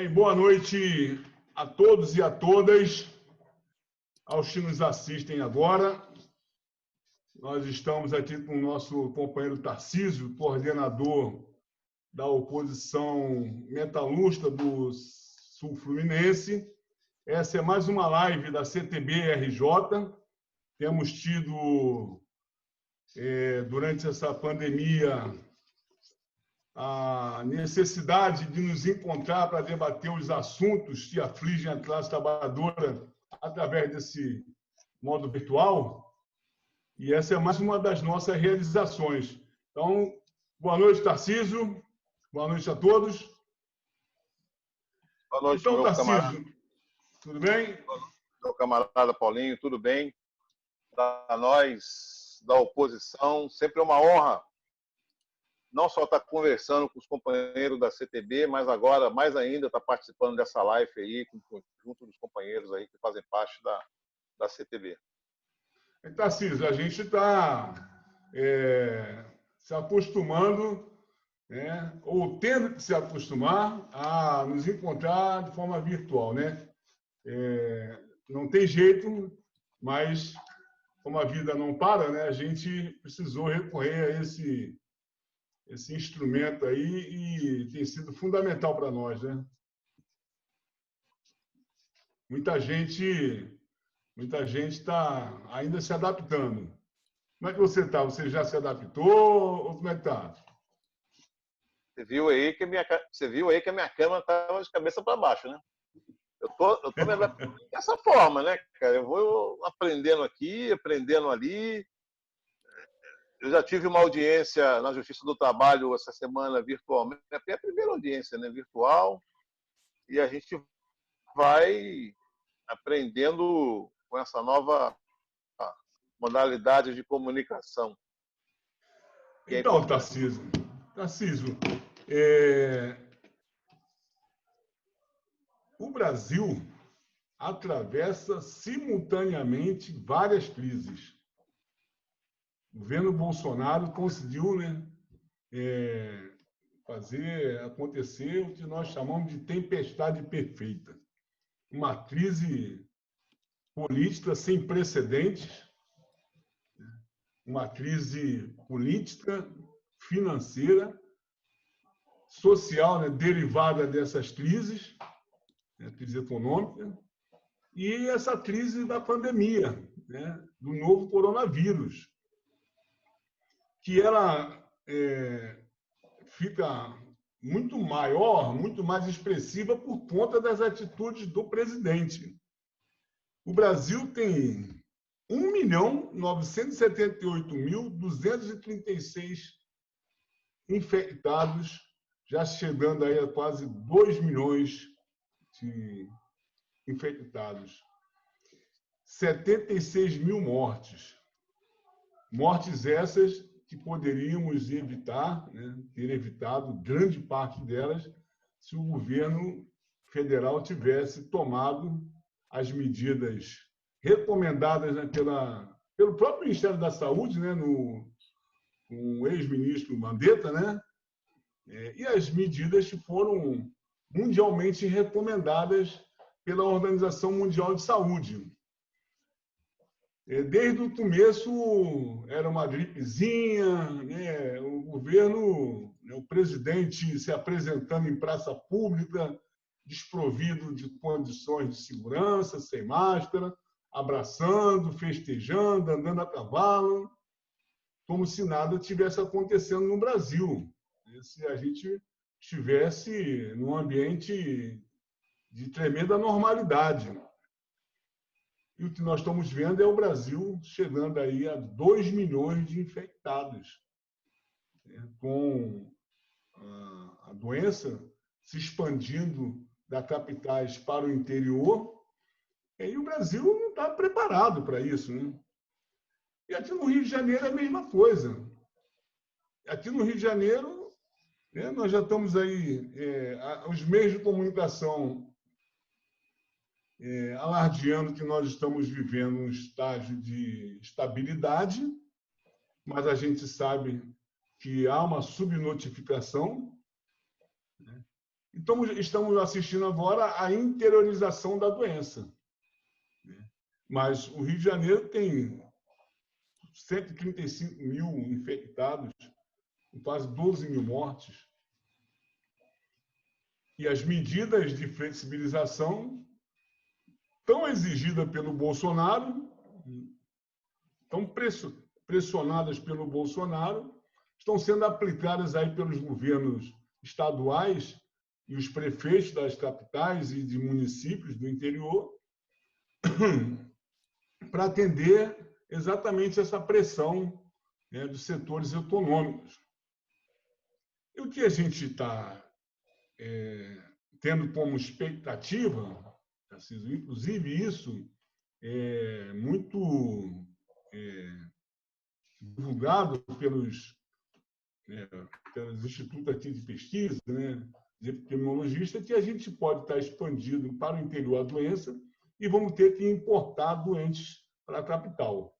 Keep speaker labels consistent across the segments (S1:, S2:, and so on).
S1: Boa noite a todos e a todas, aos que nos assistem agora. Nós estamos aqui com o nosso companheiro Tarcísio, coordenador da oposição metalúrgica do Sul Fluminense. Essa é mais uma live da CTB-RJ. Temos tido, durante essa pandemia, a necessidade de nos encontrar para debater os assuntos que afligem a classe trabalhadora através desse modo virtual. E essa é mais uma das nossas realizações. Então, boa noite, Tarcísio. Boa noite a todos.
S2: Boa noite,
S1: então,
S2: meu
S1: Tarcísio,
S2: camarada.
S1: Tudo bem?
S2: Meu camarada Paulinho, tudo bem? Para nós, da oposição, sempre é uma honra não só estar conversando com os companheiros da CTB, mas agora, mais ainda, estar participando dessa live aí, junto dos companheiros aí que fazem parte da CTB.
S1: Tarcísio, a gente está se acostumando, né, ou tendo que se acostumar a nos encontrar de forma virtual, né? Não tem jeito, mas como a vida não para, né, a gente precisou recorrer a esse instrumento aí e tem sido fundamental para nós, né? Muita gente está ainda se adaptando. Como é que você está? Você já se adaptou ou como é que está?
S2: Você viu aí que a minha câmera estava de cabeça para baixo, né? Eu tô me adaptando dessa forma, né, cara? Eu vou aprendendo aqui, aprendendo ali. Eu já tive uma audiência na Justiça do Trabalho essa semana virtualmente, é a primeira audiência, né, virtual, e a gente vai aprendendo com essa nova modalidade de comunicação.
S1: Então, Tarcísio, o Brasil atravessa simultaneamente várias crises. O governo Bolsonaro conseguiu, né, fazer acontecer o que nós chamamos de tempestade perfeita. Uma crise política sem precedentes, uma crise política, financeira, social, né, derivada dessas crises, né, crise econômica, e essa crise da pandemia, né, do novo coronavírus, que ela fica muito maior, muito mais expressiva por conta das atitudes do presidente. O Brasil tem 1.978.236 infectados, já chegando aí a quase 2 milhões de infectados. 76 mil mortes. Mortes essas que poderíamos evitar, né, ter evitado grande parte delas, se o governo federal tivesse tomado as medidas recomendadas, né, pelo próprio Ministério da Saúde, né, com o ex-ministro Mandetta, né, e as medidas que foram mundialmente recomendadas pela Organização Mundial de Saúde. Desde o começo era uma gripezinha, né, o governo, né, o presidente se apresentando em praça pública, desprovido de condições de segurança, sem máscara, abraçando, festejando, andando a cavalo, como se nada tivesse acontecendo no Brasil. Se a gente estivesse num ambiente de tremenda normalidade. E o que nós estamos vendo é o Brasil chegando aí a 2 milhões de infectados, né, com a doença se expandindo das capitais para o interior. E o Brasil não está preparado para isso, né? E aqui no Rio de Janeiro é a mesma coisa. Aqui no Rio de Janeiro, né, nós já estamos aí, os meios de comunicação alardeando que nós estamos vivendo um estágio de estabilidade, mas a gente sabe que há uma subnotificação, né? Então, estamos assistindo agora à interiorização da doença. Mas o Rio de Janeiro tem 135 mil infectados, quase 12 mil mortes. E as medidas de flexibilização tão exigidas pelo Bolsonaro, tão pressionadas pelo Bolsonaro, estão sendo aplicadas aí pelos governos estaduais e os prefeitos das capitais e de municípios do interior para atender exatamente essa pressão, né, dos setores econômicos. E o que a gente está tendo como expectativa, inclusive isso é muito divulgado pelos institutos aqui de pesquisa, né, de epidemiologistas, que a gente pode estar expandindo para o interior a doença e vamos ter que importar doentes para a capital.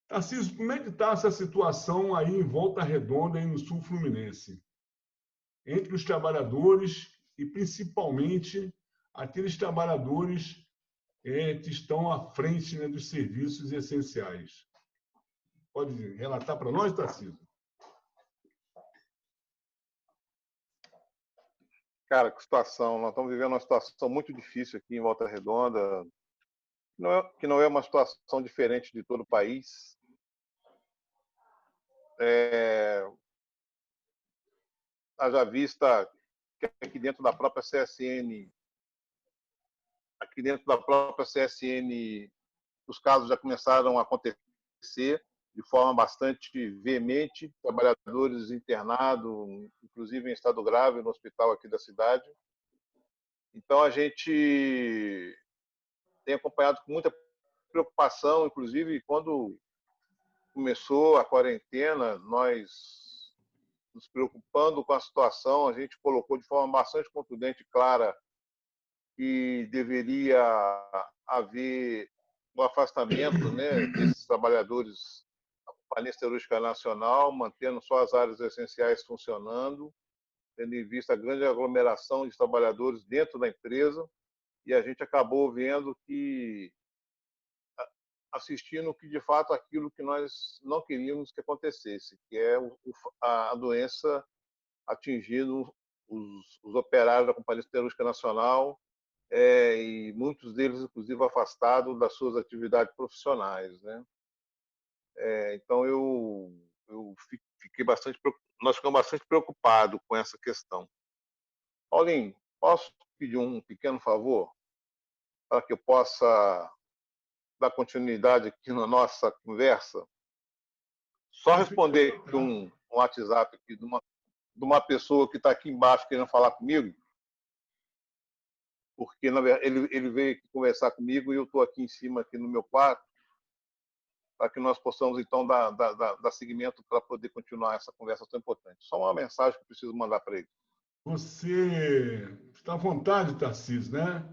S1: Tarcísio, como é que está essa situação aí em Volta Redonda e no sul fluminense? Entre os trabalhadores e, principalmente, aqueles trabalhadores que estão à frente, né, dos serviços essenciais. Pode relatar para nós, Tarcísio?
S2: Cara, que situação. Nós estamos vivendo uma situação muito difícil aqui em Volta Redonda, que não é uma situação diferente de todo o país. Haja vista que aqui dentro da própria CSN, os casos já começaram a acontecer de forma bastante veemente, trabalhadores internados, inclusive em estado grave, no hospital aqui da cidade. Então, a gente tem acompanhado com muita preocupação, inclusive, quando começou a quarentena, nós, nos preocupando com a situação, a gente colocou de forma bastante contundente e clara que deveria haver o afastamento, né, desses trabalhadores da Companhia Siderúrgica Nacional, mantendo só as áreas essenciais funcionando, tendo em vista a grande aglomeração de trabalhadores dentro da empresa, e a gente acabou vendo que, assistindo que, de fato, aquilo que nós não queríamos que acontecesse, que é a doença atingindo os operários da Companhia Siderúrgica Nacional, e muitos deles, inclusive, afastados das suas atividades profissionais, né? Então, nós ficamos bastante preocupados com essa questão. Paulinho, posso pedir um pequeno favor para que eu possa dar continuidade aqui na nossa conversa? Só responder aqui um WhatsApp aqui de uma pessoa que está aqui embaixo querendo falar comigo, porque na verdade, ele veio aqui conversar comigo e eu estou aqui em cima, aqui no meu quarto, para que nós possamos, então, dar seguimento para poder continuar essa conversa tão importante. Só uma mensagem que eu preciso mandar para ele.
S1: Você está à vontade, Tarcísio, né?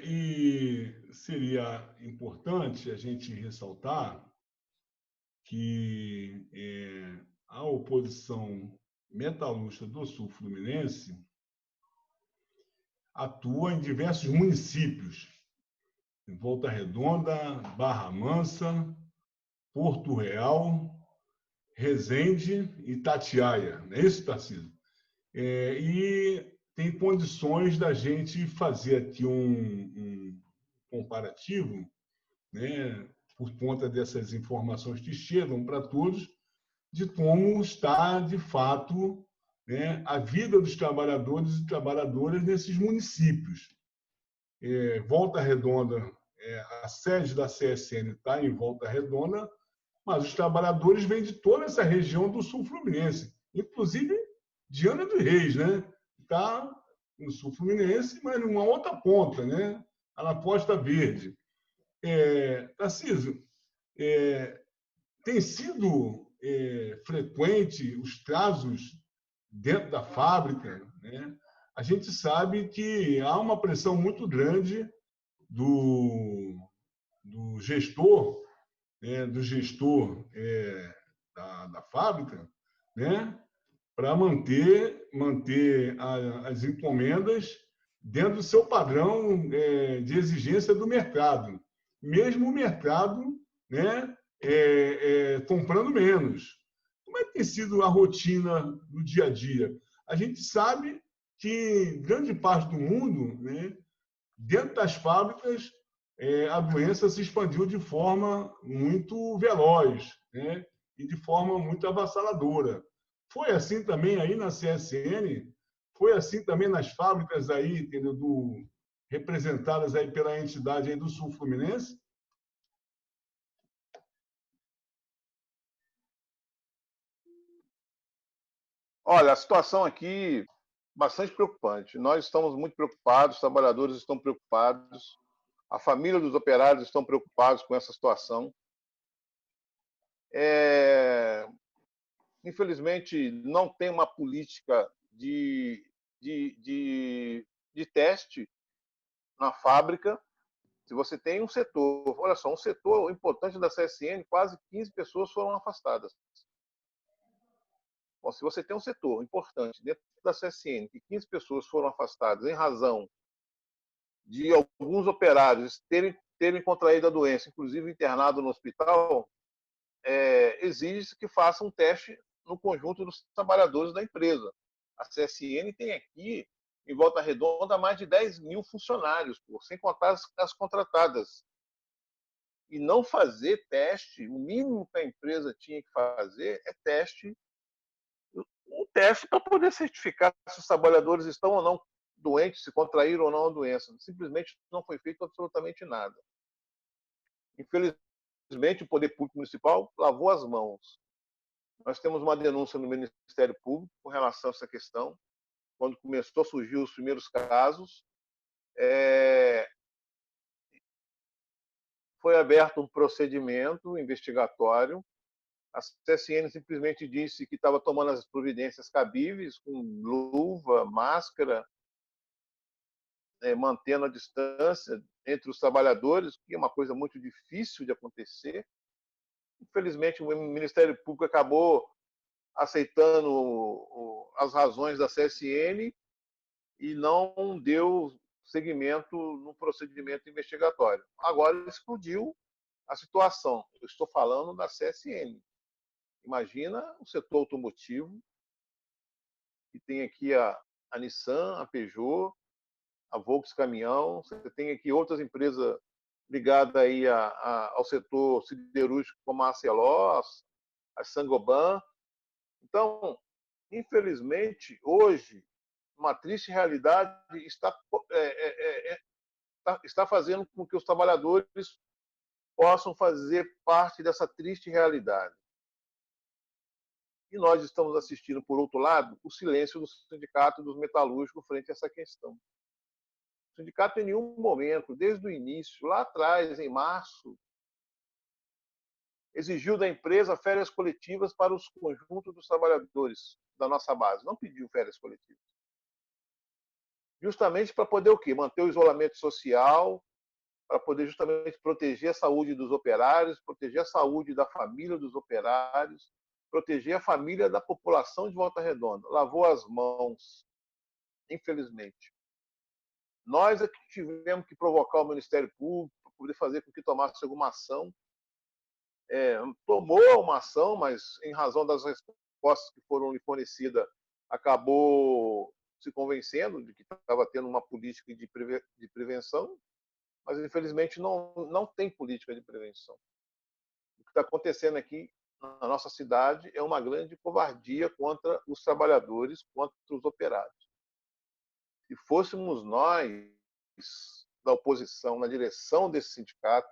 S1: E seria importante a gente ressaltar que a oposição metalúrgica do Sul Fluminense atua em diversos municípios, em Volta Redonda, Barra Mansa, Porto Real, Resende e Itatiaia. Não é isso, Tarcísio? E tem condições da gente fazer aqui um comparativo, né, por conta dessas informações que chegam para todos, de como está, de fato, né, a vida dos trabalhadores e trabalhadoras nesses municípios. Volta Redonda, a sede da CSN está em Volta Redonda, mas os trabalhadores vêm de toda essa região do Sul Fluminense, inclusive Diana dos Reis, né? Está no Sul Fluminense, mas numa outra ponta, né? Na Costa Verde. Tarcísio, tem sido frequente os casos dentro da fábrica, né? A gente sabe que há uma pressão muito grande do gestor, da fábrica, né, para manter manter as encomendas dentro do seu padrão de exigência do mercado, mesmo o mercado, né, comprando menos. Como é que tem sido a rotina no dia a dia? A gente sabe que grande parte do mundo, né, dentro das fábricas, a doença se expandiu de forma muito veloz, né, e de forma muito avassaladora. Foi assim também aí na CSN? Foi assim também nas fábricas aí, entendeu, representadas aí pela entidade aí do Sul Fluminense?
S2: Olha, a situação aqui bastante preocupante. Nós estamos muito preocupados, os trabalhadores estão preocupados, a família dos operários estão preocupados com essa situação. Infelizmente, não tem uma política de, de, de teste na fábrica. Se você tem um setor, olha só, um setor importante da CSN, quase 15 pessoas foram afastadas. Bom, se você tem um setor importante dentro da CSN, que 15 pessoas foram afastadas em razão de alguns operários terem contraído a doença, inclusive internado no hospital, exige que faça um teste no conjunto dos trabalhadores da empresa. A CSN tem aqui, em Volta Redonda, mais de 10 mil funcionários, sem contar as contratadas. E não fazer teste, o mínimo que a empresa tinha que fazer é um teste para poder certificar se os trabalhadores estão ou não doentes, se contraíram ou não a doença. Simplesmente não foi feito absolutamente nada. Infelizmente, o Poder Público Municipal lavou as mãos. Nós temos uma denúncia no Ministério Público com relação a essa questão. Quando começou a surgir os primeiros casos, foi aberto um procedimento investigatório. A CSN simplesmente disse que estava tomando as providências cabíveis, com luva, máscara, mantendo a distância entre os trabalhadores, que é uma coisa muito difícil de acontecer. Infelizmente, o Ministério Público acabou aceitando as razões da CSN e não deu seguimento no procedimento investigatório. Agora explodiu a situação. Eu estou falando da CSN. Imagina o setor automotivo, que tem aqui a Nissan, a Peugeot, a Volks Caminhão, você tem aqui outras empresas ligadas aí ao setor siderúrgico, como a Arcelor, a Saint-Gobain. Então, infelizmente, hoje, uma triste realidade está fazendo com que os trabalhadores possam fazer parte dessa triste realidade. E nós estamos assistindo, por outro lado, o silêncio do sindicato dos metalúrgicos frente a essa questão. O sindicato, em nenhum momento, desde o início, lá atrás, em março, exigiu da empresa férias coletivas para os conjuntos dos trabalhadores da nossa base. Não pediu férias coletivas. Justamente para poder o quê? Manter o isolamento social, para poder justamente proteger a saúde dos operários, proteger a saúde da família dos operários, proteger a família da população de Volta Redonda. Lavou as mãos, infelizmente. Nós é que tivemos que provocar o Ministério Público para poder fazer com que tomasse alguma ação. Tomou uma ação, mas em razão das respostas que foram lhe fornecidas, acabou se convencendo de que estava tendo uma política de prevenção, mas infelizmente não tem política de prevenção. O que está acontecendo aqui na nossa cidade é uma grande covardia contra os trabalhadores, contra os operários. Se fôssemos nós, da oposição, na direção desse sindicato,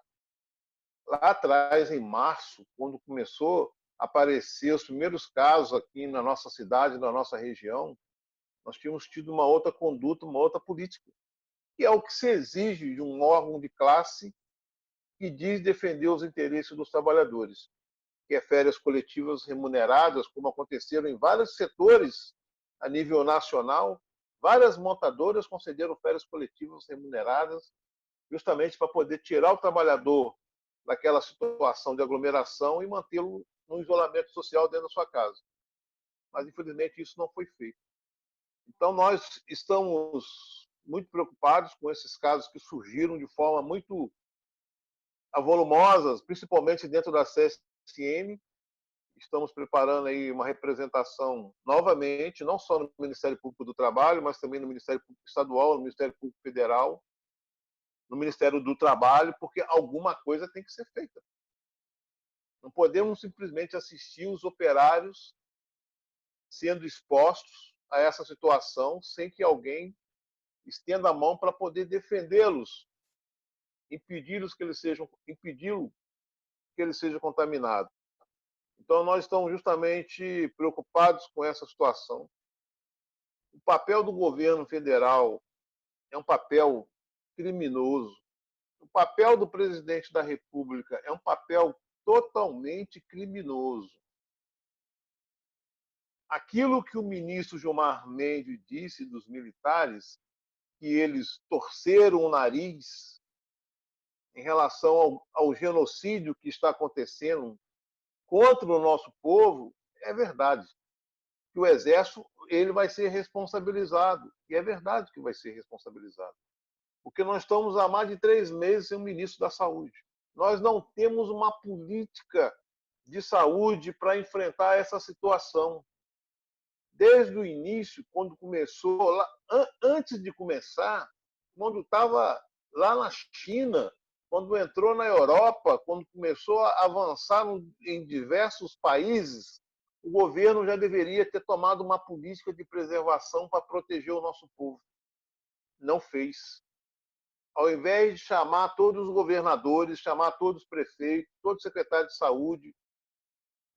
S2: lá atrás, em março, quando começou a aparecer os primeiros casos aqui na nossa cidade, na nossa região, nós tínhamos tido uma outra conduta, uma outra política, que é o que se exige de um órgão de classe que diz defender os interesses dos trabalhadores, que é férias coletivas remuneradas, como aconteceram em vários setores a nível nacional. Várias montadoras concederam férias coletivas remuneradas, justamente para poder tirar o trabalhador daquela situação de aglomeração e mantê-lo no isolamento social dentro da sua casa. Mas, infelizmente, isso não foi feito. Então, nós estamos muito preocupados com esses casos que surgiram de forma muito avolumosa, principalmente dentro da CSM. Estamos preparando aí uma representação novamente, não só no Ministério Público do Trabalho, mas também no Ministério Público Estadual, no Ministério Público Federal, no Ministério do Trabalho, porque alguma coisa tem que ser feita. Não podemos simplesmente assistir os operários sendo expostos a essa situação sem que alguém estenda a mão para poder defendê-los, impedi-los que eles sejam, impedi-lo que ele seja contaminado. Então, nós estamos justamente preocupados com essa situação. O papel do governo federal é um papel criminoso. O papel do presidente da República é um papel totalmente criminoso. Aquilo que o ministro Gilmar Mendes disse dos militares, que eles torceram o nariz em relação ao genocídio que está acontecendo contra o nosso povo, é verdade. Que o Exército ele vai ser responsabilizado. E é verdade que vai ser responsabilizado. Porque nós estamos há mais de 3 meses sem o ministro da Saúde. Nós não temos uma política de saúde para enfrentar essa situação. Desde o início, quando começou, lá, antes de começar, quando estava lá na China, quando entrou na Europa, quando começou a avançar em diversos países, o governo já deveria ter tomado uma política de preservação para proteger o nosso povo. Não fez. Ao invés de chamar todos os governadores, chamar todos os prefeitos, todos os secretários de saúde,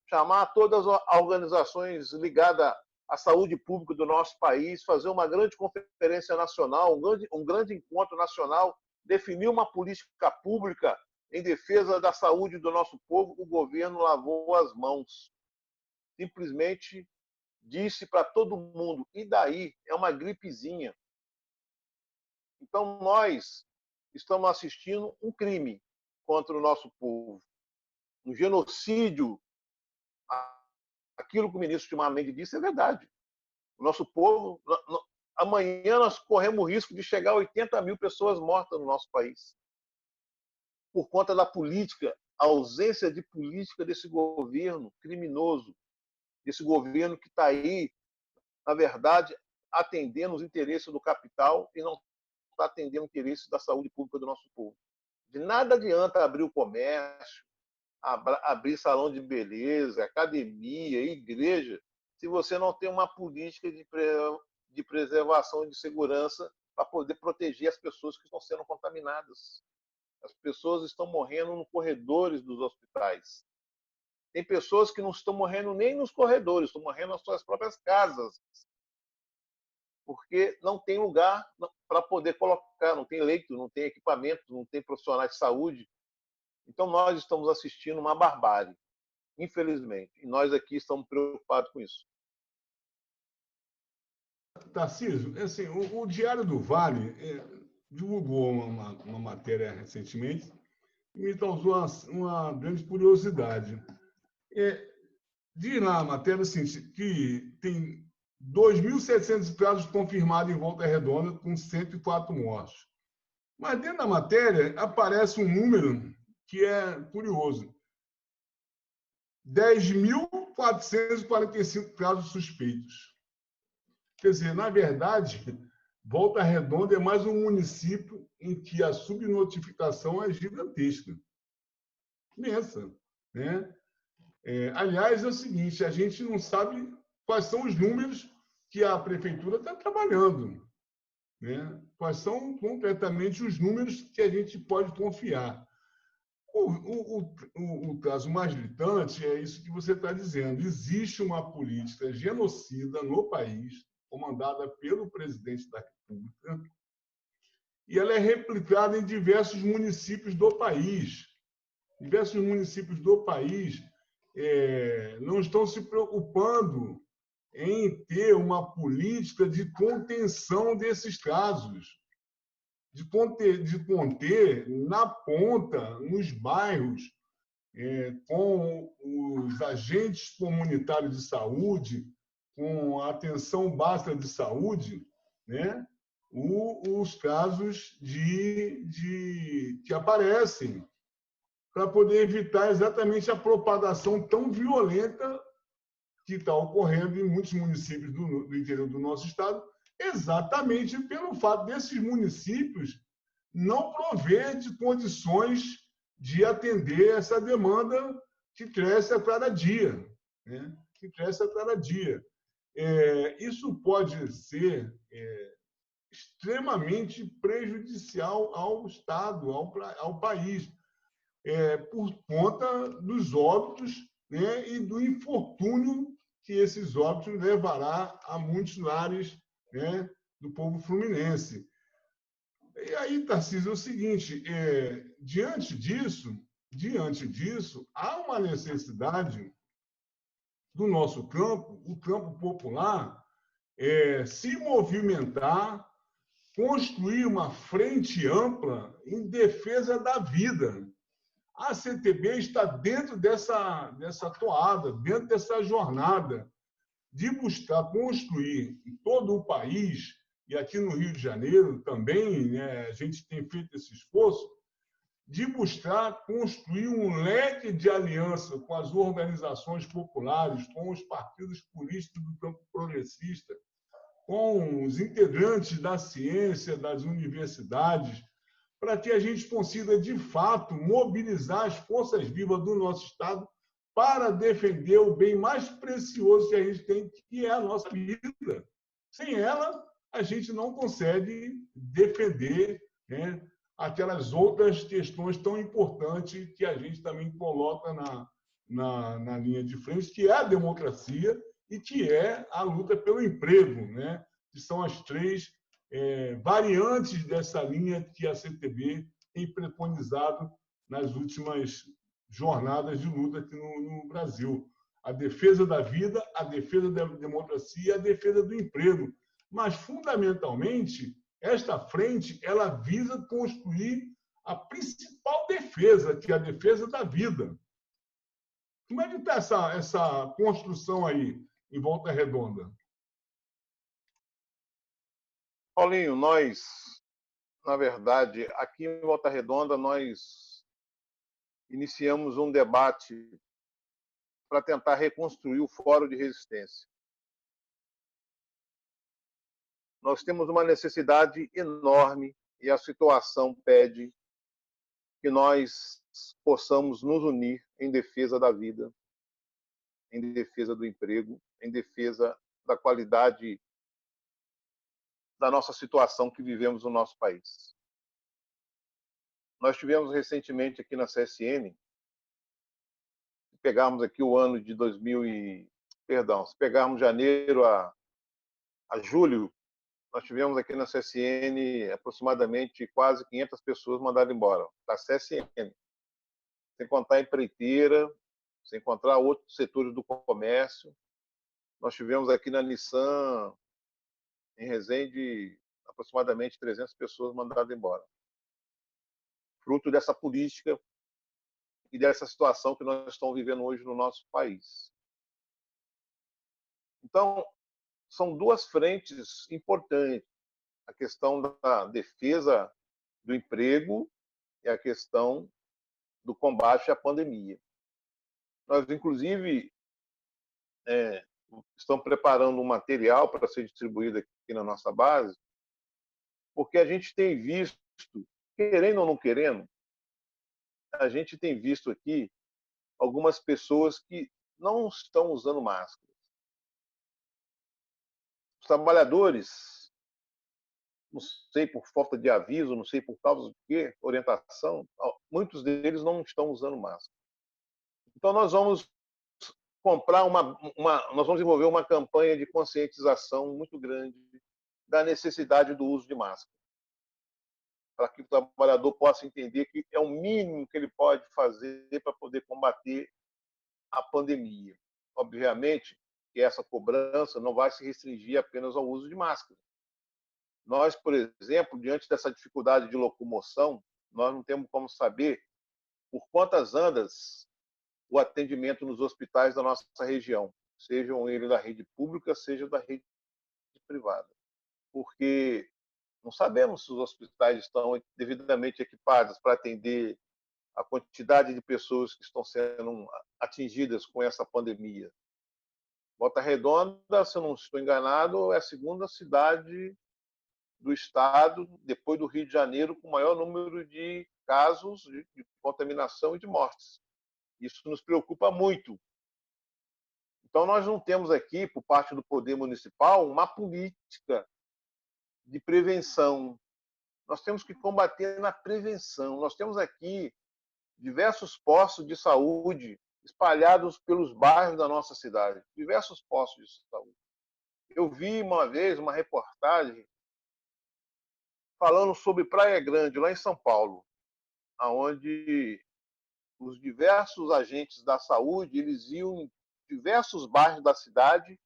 S2: chamar todas as organizações ligadas à saúde pública do nosso país, fazer uma grande conferência nacional, um grande encontro nacional, definir uma política pública em defesa da saúde do nosso povo, o governo lavou as mãos. Simplesmente disse para todo mundo, e daí? É uma gripezinha. Então, nós estamos assistindo um crime contra o nosso povo, um genocídio. Aquilo que o ministro Gilmar Mendes disse é verdade. O nosso povo, amanhã nós corremos o risco de chegar a 80 mil pessoas mortas no nosso país. Por conta da política, a ausência de política desse governo criminoso, desse governo que está aí, na verdade, atendendo os interesses do capital e não está atendendo os interesses da saúde pública do nosso povo. De nada adianta abrir o comércio, abrir salão de beleza, academia, igreja, se você não tem uma política de preservação e de segurança para poder proteger as pessoas que estão sendo contaminadas. As pessoas estão morrendo nos corredores dos hospitais. Tem pessoas que não estão morrendo nem nos corredores, estão morrendo nas suas próprias casas, porque não tem lugar para poder colocar, não tem leito, não tem equipamento, não tem profissionais de saúde. Então, nós estamos assistindo uma barbárie, infelizmente. E nós aqui estamos preocupados com isso.
S1: Tarcísio, assim, o Diário do Vale divulgou uma matéria recentemente e me causou uma grande curiosidade. Diz na matéria assim, que tem 2.700 casos confirmados em Volta Redonda, com 104 mortos. Mas dentro da matéria aparece um número que é curioso. 10.445 casos suspeitos. Quer dizer, na verdade, Volta Redonda é mais um município em que a subnotificação é gigantesca. Imensa. Né? Aliás, é o seguinte, a gente não sabe quais são os números que a prefeitura está trabalhando. Né? Quais são concretamente os números que a gente pode confiar. O caso mais gritante é isso que você está dizendo. Existe uma política genocida no país, comandada pelo presidente da República, e ela é replicada em diversos municípios do país. Diversos municípios do país não estão se preocupando em ter uma política de contenção desses casos, de conter na ponta, nos bairros, com os agentes comunitários de saúde, com a atenção básica de saúde, né, os casos que aparecem, para poder evitar exatamente a propagação tão violenta que está ocorrendo em muitos municípios do interior do nosso estado, exatamente pelo fato desses municípios não prover de condições de atender essa demanda que cresce a cada dia, né? Que cresce a cada dia. Isso pode ser extremamente prejudicial ao Estado, ao país, por conta dos óbitos, né, e do infortúnio que esses óbitos levará a muitos lares, né, do povo fluminense. E aí, Tarcísio, é o seguinte, diante disso, há uma necessidade do nosso campo, o campo popular, se movimentar, construir uma frente ampla em defesa da vida. A CTB está dentro dessa toada, dentro dessa jornada de buscar construir em todo o país, e aqui no Rio de Janeiro também, né, a gente tem feito esse esforço, de buscar construir um leque de aliança com as organizações populares, com os partidos políticos do campo progressista, com os integrantes da ciência, das universidades, para que a gente consiga, de fato, mobilizar as forças vivas do nosso Estado para defender o bem mais precioso que a gente tem, que é a nossa vida. Sem ela, a gente não consegue defender, né, aquelas outras questões tão importantes que a gente também coloca na linha de frente, que é a democracia e que é a luta pelo emprego, né? Que são as três variantes dessa linha que a CTB tem preconizado nas últimas jornadas de luta aqui no Brasil. A defesa da vida, a defesa da democracia, a defesa do emprego. Mas, fundamentalmente, esta frente ela visa construir a principal defesa, que é a defesa da vida. Como é que está essa construção aí, em Volta Redonda?
S2: Paulinho, nós, na verdade, aqui em Volta Redonda, nós iniciamos um debate para tentar reconstruir o Fórum de Resistência. Nós temos uma necessidade enorme e a situação pede que nós possamos nos unir em defesa da vida, em defesa do emprego, em defesa da qualidade da nossa situação que vivemos no nosso país. Nós tivemos recentemente aqui na CSN, pegarmos aqui o ano de 2000 e... Perdão, se pegarmos janeiro a julho, nós tivemos aqui na CSN aproximadamente quase 500 pessoas mandadas embora, da CSN. Sem contar a empreiteira, sem contar outros setores do comércio. Nós tivemos aqui na Nissan, em Resende, aproximadamente 300 pessoas mandadas embora. Fruto dessa política e dessa situação que nós estamos vivendo hoje no nosso país. Então, são duas frentes importantes. A questão da defesa do emprego e a questão do combate à pandemia. Nós, inclusive, estamos preparando um material para ser distribuído aqui na nossa base, porque a gente tem visto, querendo ou não querendo, a gente tem visto aqui algumas pessoas que não estão usando máscara. Os trabalhadores, não sei por falta de aviso, não sei por causa de quê, orientação, muitos deles não estão usando máscara. Então nós vamos comprar nós vamos desenvolver uma campanha de conscientização muito grande da necessidade do uso de máscara, para que o trabalhador possa entender que é o mínimo que ele pode fazer para poder combater a pandemia. Obviamente que essa cobrança não vai se restringir apenas ao uso de máscara. Nós, por exemplo, diante dessa dificuldade de locomoção, nós não temos como saber por quantas andas o atendimento nos hospitais da nossa região. sejam eles da rede pública, seja da rede privada. Porque não sabemos se os hospitais estão devidamente equipados para atender a quantidade de pessoas que estão sendo atingidas com essa pandemia. Volta Redonda, se eu não estou enganado, é a segunda cidade do estado, depois do Rio de Janeiro, com o maior número de casos de contaminação e de mortes. Isso nos preocupa muito. Então, nós não temos aqui, por parte do Poder Municipal, uma política de prevenção. Nós temos que combater na prevenção. Nós temos aqui diversos postos de saúde espalhados pelos bairros da nossa cidade. Diversos postos de saúde. Eu vi uma vez uma reportagem falando sobre Praia Grande, lá em São Paulo, onde os diversos agentes da saúde eles iam em diversos bairros da cidade,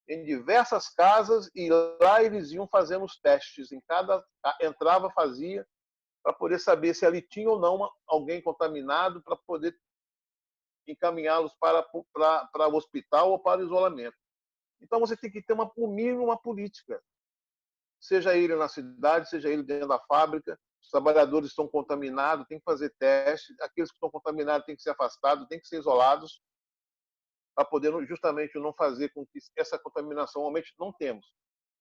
S2: em diversas casas, e lá eles iam fazendo os testes. Em cada entrava, fazia, para poder saber se ali tinha ou não alguém contaminado, para poder encaminhá-los para o hospital ou para o isolamento. Então você tem que ter no mínimo uma política, seja ele na cidade, seja ele dentro da fábrica. Os trabalhadores estão contaminados, tem que fazer teste, aqueles que estão contaminados têm que ser afastados, têm que ser isolados, para poder justamente não fazer com que essa contaminação aumente. Não temos.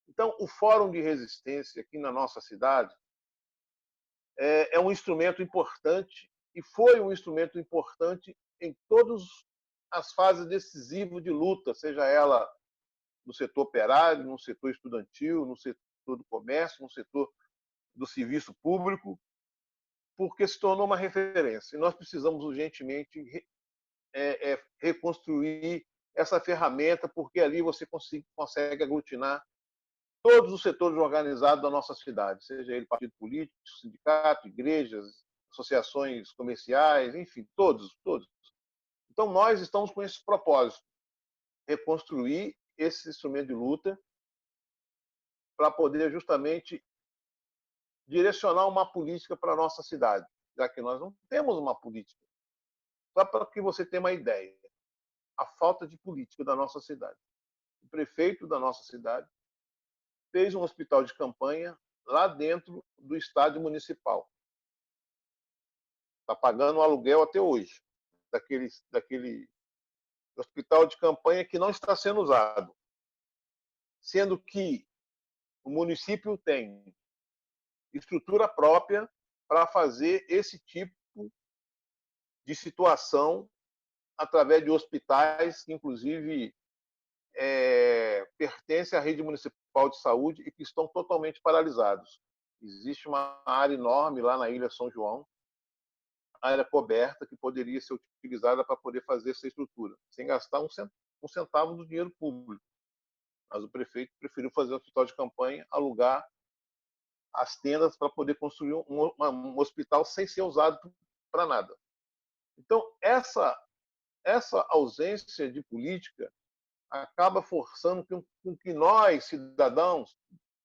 S2: Então, o Fórum de Resistência aqui na nossa cidade é um instrumento importante, e foi um instrumento importante em todas as fases decisivas de luta, seja ela no setor operário, no setor estudantil, no setor do comércio, no setor do serviço público, porque se tornou uma referência. E nós precisamos urgentemente reconstruir essa ferramenta, porque ali você consegue aglutinar todos os setores organizados da nossa cidade, seja ele partido político, sindicato, igrejas, associações comerciais, enfim, todos. Então, nós estamos com esse propósito, reconstruir esse instrumento de luta para poder justamente direcionar uma política para a nossa cidade, já que nós não temos uma política. Só para que você tenha uma ideia, a falta de política da nossa cidade. O prefeito da nossa cidade fez um hospital de campanha lá dentro do estádio municipal. Está pagando um aluguel até hoje, daquele hospital de campanha que não está sendo usado. Sendo que o município tem estrutura própria para fazer esse tipo de situação através de hospitais que, inclusive, pertencem à rede municipal de saúde e que estão totalmente paralisados. Existe uma área enorme lá na Ilha São João, área coberta, que poderia ser utilizada para poder fazer essa estrutura, sem gastar um centavo do dinheiro público. Mas o prefeito preferiu fazer um hospital de campanha, alugar as tendas para poder construir um hospital sem ser usado para nada. Então, essa ausência de política acaba forçando com que nós, cidadãos,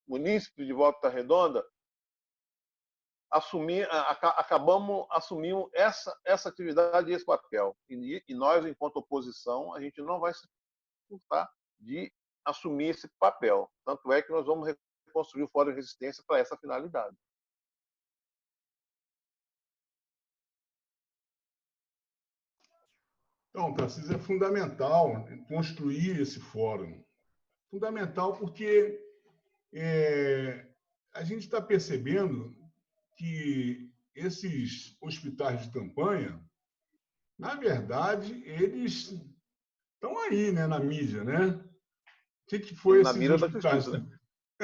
S2: munícipes de Volta Redonda, acabamos assumindo essa atividade e esse papel. E nós, enquanto oposição, a gente não vai se furtar de assumir esse papel. Tanto é que nós vamos reconstruir o Fórum de Resistência para essa finalidade.
S1: Então, Tarcísio, é fundamental construir esse fórum. Fundamental porque a gente está percebendo que esses hospitais de campanha, na verdade, eles estão aí, né, na mídia, né? O que foi esses hospitais? Da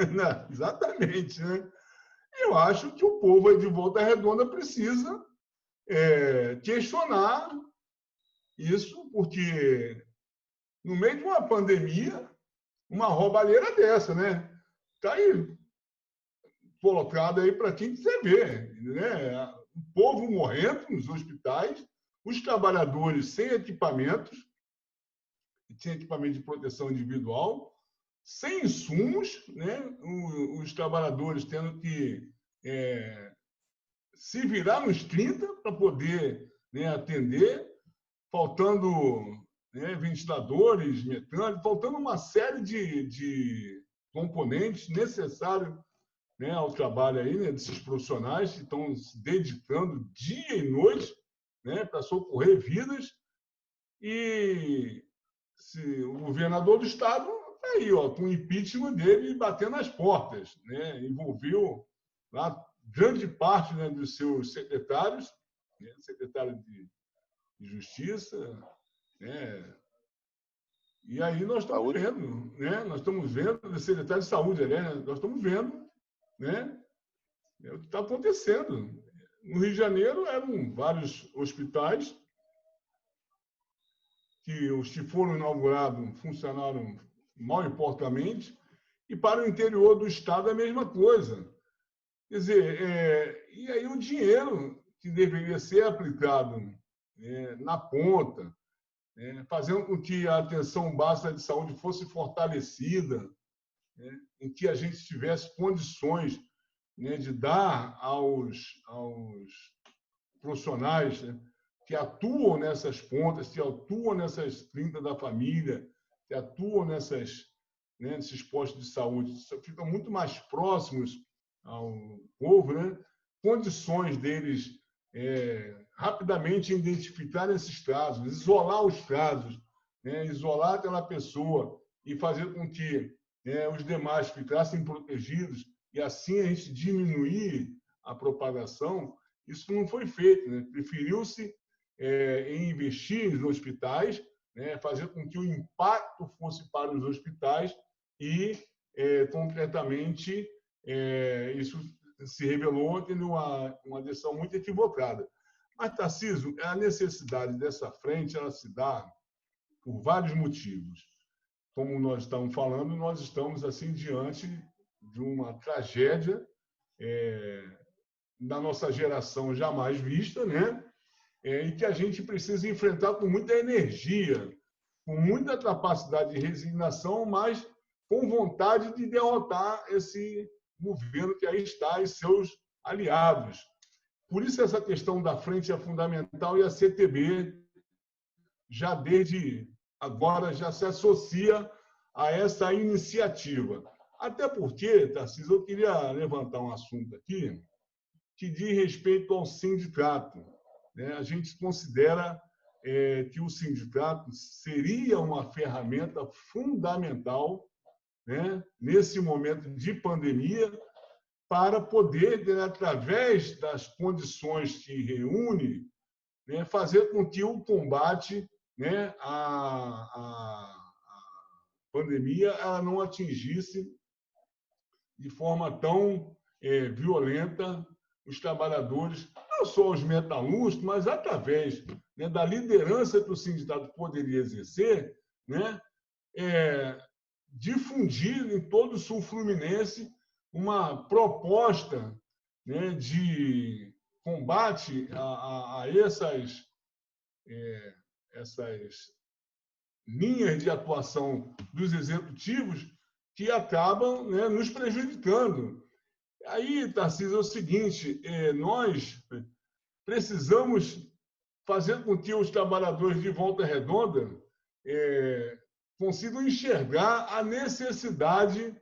S1: Não, exatamente, né? Eu acho que o povo aí de Volta Redonda precisa questionar isso, porque no meio de uma pandemia, uma roubalheira dessa, né? Está aí colocado aí para quem quiser ver, né? O povo morrendo nos hospitais, os trabalhadores sem equipamento de proteção individual, sem insumos, né? Os trabalhadores tendo que se virar nos 30 para poder, né, atender, faltando né, ventiladores mecânicos, faltando uma série de componentes necessários, né, ao trabalho aí, né, desses profissionais que estão se dedicando dia e noite, né, para socorrer vidas. E o governador do estado está aí, ó, com o impeachment dele batendo as portas, né, envolveu lá grande parte, né, dos seus secretários, né, secretário de Justiça, né. E aí nós estamos vendo, né? Nós estamos vendo, o secretário de Saúde, né? Nós estamos vendo, né, o que está acontecendo. No Rio de Janeiro eram vários hospitais que os que foram inaugurados funcionaram mal e porcamente, e para o interior do estado é a mesma coisa. Quer dizer, e aí o dinheiro que deveria ser aplicado, na ponta, fazendo com que a atenção básica de saúde fosse fortalecida, né, em que a gente tivesse condições, né, de dar aos profissionais, né, que atuam nessas pontas, que atuam nessas clínicas da família, que atuam nesses postos de saúde, ficam muito mais próximos ao povo, né, condições deles rapidamente identificar esses casos, isolar os casos, né, isolar aquela pessoa e fazer com que, os demais ficassem protegidos e assim a gente diminuir a propagação. Isso não foi feito, né? Preferiu-se em investir nos hospitais, né, fazer com que o impacto fosse para os hospitais e, concretamente, isso se revelou tendo uma decisão muito equivocada. Mas, Tarcísio, a necessidade dessa frente ela se dá por vários motivos. Como nós estamos falando, nós estamos assim diante de uma tragédia da nossa geração jamais vista, né? E que a gente precisa enfrentar com muita energia, com muita capacidade de resignação, mas com vontade de derrotar esse governo que aí está e seus aliados. Por isso essa questão da frente é fundamental e a CTB já desde agora já se associa a essa iniciativa. Até porque, Tarcísio, eu queria levantar um assunto aqui que diz respeito ao sindicato. A gente considera que o sindicato seria uma ferramenta fundamental, né, nesse momento de pandemia, para poder, através das condições que reúne, né, fazer com que o combate, né, à pandemia ela não atingisse de forma tão violenta os trabalhadores, não só os metalúrgicos, mas através, né, da liderança que o sindicato poderia exercer, né, difundir em todo o sul fluminense uma proposta, né, de combate a essas linhas de atuação dos executivos que acabam, né, nos prejudicando. Aí, Tarcísio, é o seguinte, nós precisamos fazer com que os trabalhadores de Volta Redonda consigam enxergar a necessidade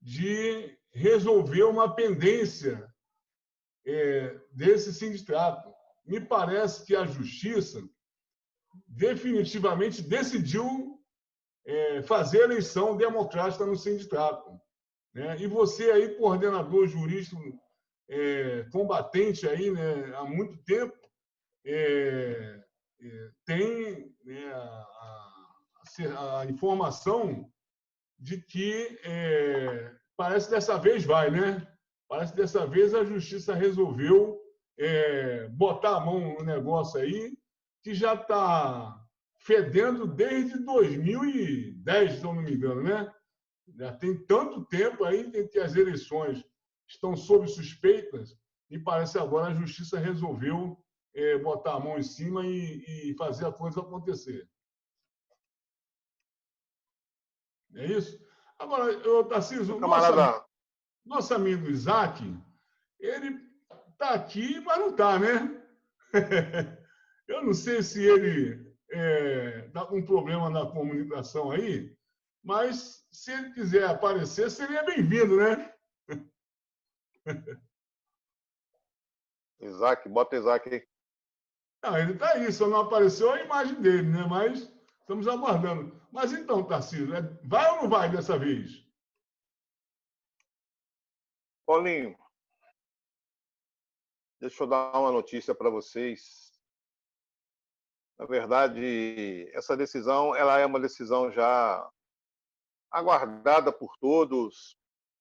S1: de resolver uma pendência desse sindicato. Me parece que a Justiça definitivamente decidiu fazer eleição democrática no sindicato. Né? E você aí, coordenador jurídico combatente aí, né, há muito tempo, tem, né, a informação de que parece que dessa vez vai, né? Parece que dessa vez a Justiça resolveu botar a mão no negócio aí, que já está fedendo desde 2010, se eu não me engano, né? Já tem tanto tempo aí que as eleições estão sob suspeitas e parece agora a Justiça resolveu botar a mão em cima e fazer a coisa acontecer. É isso? Agora, Tarcísio, nosso amigo Isaac, ele está aqui, mas não está, né? Eu não sei se ele está com um problema na comunicação aí, mas se ele quiser aparecer, seria bem-vindo, né?
S2: Isaac, bota Isaac aí.
S1: Não, ele está aí, só não apareceu a imagem dele, né? Mas estamos aguardando. Mas então, Tarcísio, vai ou não vai dessa vez?
S2: Paulinho, deixa eu dar uma notícia para vocês. Na verdade, essa decisão ela é uma decisão já aguardada por todos.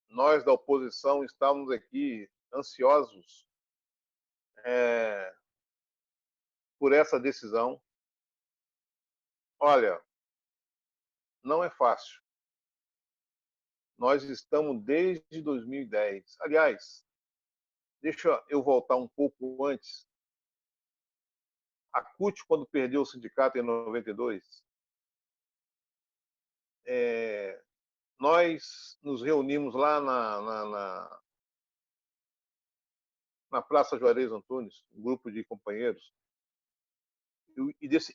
S2: Nós da oposição estamos aqui ansiosos por essa decisão. Olha, não é fácil. Nós estamos desde 2010. Aliás, deixa eu voltar um pouco antes. A CUT, quando perdeu o sindicato em 92, nós nos reunimos lá na Praça Juarez Antunes, um grupo de companheiros,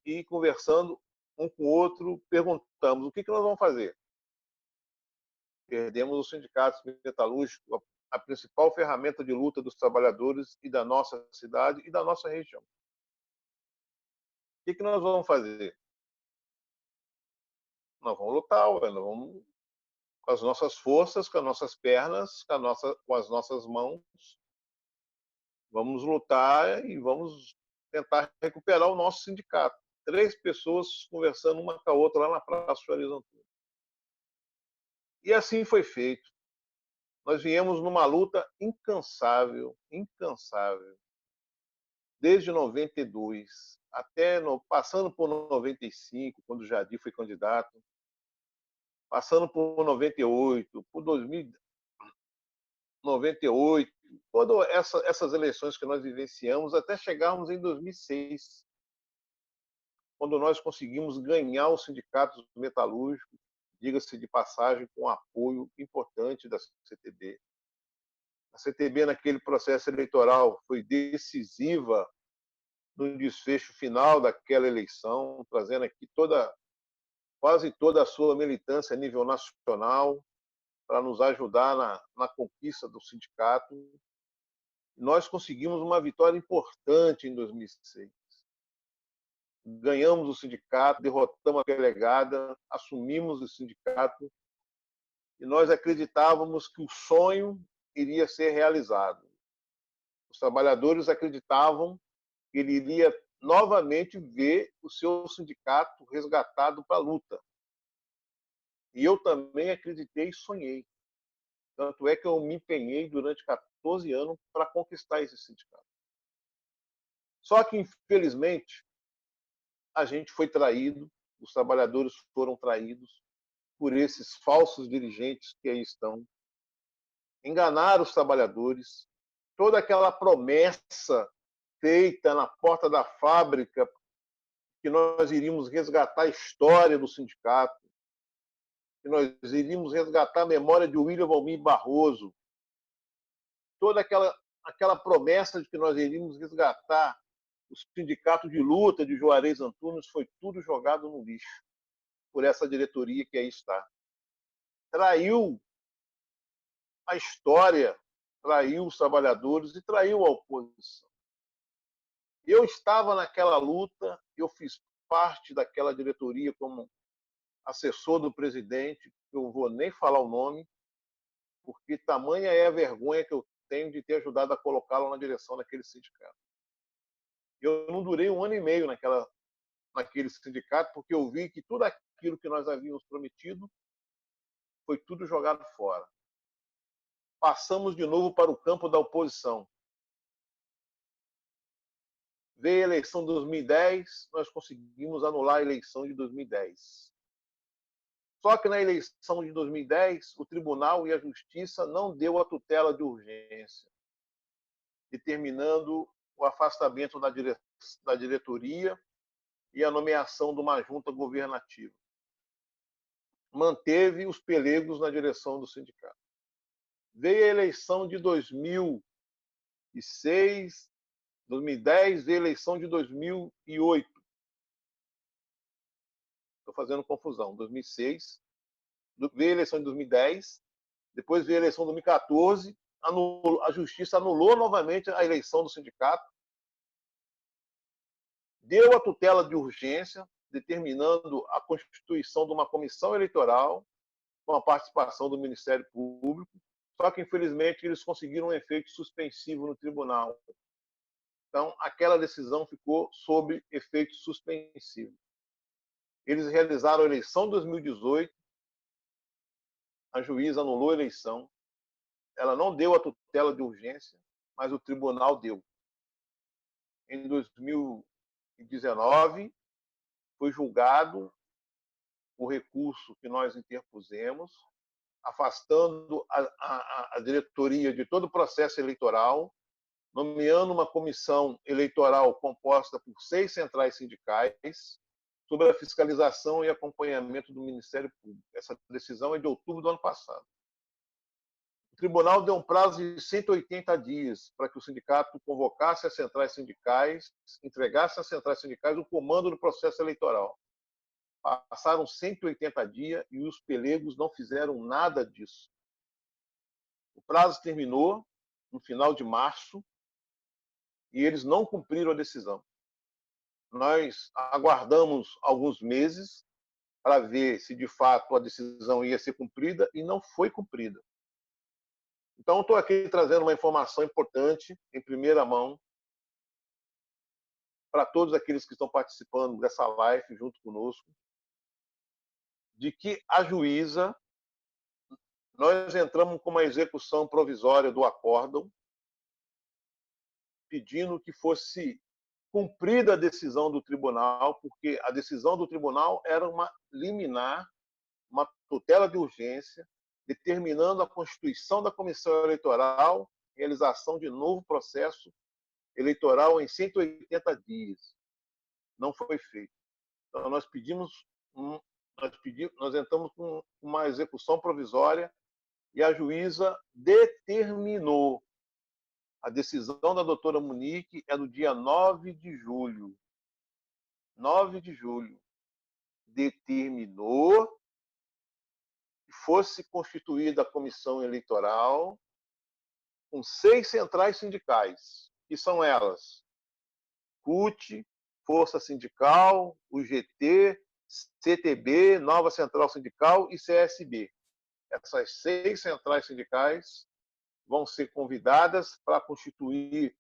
S2: e conversando um com o outro, perguntamos o que nós vamos fazer. Perdemos os sindicatos metalúrgicos, a principal ferramenta de luta dos trabalhadores e da nossa cidade e da nossa região. O que nós vamos fazer? Nós vamos lutar, nós vamos com as nossas forças, com as nossas pernas, com as nossas mãos. Vamos lutar e vamos tentar recuperar o nosso sindicato. 3 pessoas conversando uma com a outra lá na Praça Juarez Antunes. E assim foi feito. Nós viemos numa luta incansável, desde 92 passando por 95, quando o Jardim foi candidato, passando por 98, por 2098, todas essas eleições que nós vivenciamos, até chegarmos em 2006, quando nós conseguimos ganhar os sindicatos metalúrgicos, diga-se de passagem, com apoio importante da CTB. A CTB, naquele processo eleitoral, foi decisiva no desfecho final daquela eleição, trazendo aqui quase toda a sua militância a nível nacional para nos ajudar na conquista do sindicato. Nós conseguimos uma vitória importante em 2006. Ganhamos o sindicato, derrotamos a delegada, assumimos o sindicato e nós acreditávamos que o sonho iria ser realizado. Os trabalhadores acreditavam que ele iria novamente ver o seu sindicato resgatado para a luta. E eu também acreditei e sonhei. Tanto é que eu me empenhei durante 14 anos para conquistar esse sindicato. Só que, infelizmente, a gente foi traído, os trabalhadores foram traídos por esses falsos dirigentes que aí estão. Enganaram os trabalhadores. Toda aquela promessa feita na porta da fábrica que nós iríamos resgatar a história do sindicato, que nós iríamos resgatar a memória de William Valmir Barroso, toda aquela promessa de que nós iríamos resgatar o sindicato de luta de Juarez Antunes, foi tudo jogado no lixo por essa diretoria que aí está. Traiu a história, traiu os trabalhadores e traiu a oposição. Eu estava naquela luta, eu fiz parte daquela diretoria como assessor do presidente, eu vou nem falar o nome, porque tamanha é a vergonha que eu tenho de ter ajudado a colocá-lo na direção daquele sindicato. Eu não durei 1 ano e meio naquele sindicato, porque eu vi que tudo aquilo que nós havíamos prometido foi tudo jogado fora. Passamos de novo para o campo da oposição. Veio a eleição de 2010, nós conseguimos anular a eleição de 2010. Só que na eleição de 2010, o Tribunal e a Justiça não deu a tutela de urgência, determinando o afastamento da diretoria e a nomeação de uma junta governativa. Manteve os pelegos na direção do sindicato. Veio a eleição de 2006, 2010, veio a eleição de 2008. estou fazendo confusão. 2006, veio a eleição de 2010, depois veio a eleição de 2014, a Justiça anulou novamente a eleição do sindicato, deu a tutela de urgência, determinando a constituição de uma comissão eleitoral com a participação do Ministério Público, só que, infelizmente, eles conseguiram um efeito suspensivo no tribunal. Então, aquela decisão ficou sob efeito suspensivo. Eles realizaram a eleição de 2018, a juíza anulou a eleição, ela não deu a tutela de urgência, mas o tribunal deu. Em 2019, foi julgado o recurso que nós interpusemos, afastando a diretoria de todo o processo eleitoral, nomeando uma comissão eleitoral composta por 6 centrais sindicais, sob a fiscalização e acompanhamento do Ministério Público. Essa decisão é de outubro do ano passado. O tribunal deu um prazo de 180 dias para que o sindicato convocasse as centrais sindicais, entregasse às centrais sindicais o comando do processo eleitoral. Passaram 180 dias e os pelegos não fizeram nada disso. O prazo terminou no final de março e eles não cumpriram a decisão. Nós aguardamos alguns meses para ver se de fato a decisão ia ser cumprida e não foi cumprida. Então, estou aqui trazendo uma informação importante, em primeira mão, para todos aqueles que estão participando dessa live junto conosco, de que a juíza, nós entramos com uma execução provisória do acórdão, pedindo que fosse cumprida a decisão do tribunal, porque a decisão do tribunal era uma liminar, uma tutela de urgência, determinando a constituição da comissão eleitoral, realização de novo processo eleitoral em 180 dias. Não foi feito. Então, nós entramos com uma execução provisória e a juíza determinou. A decisão da doutora Munique é do dia 9 de julho. 9 de julho. Determinou que fosse constituída a comissão eleitoral com 6 centrais sindicais, que são elas: CUT, Força Sindical, UGT, CTB, Nova Central Sindical e CSB. Essas 6 centrais sindicais vão ser convidadas para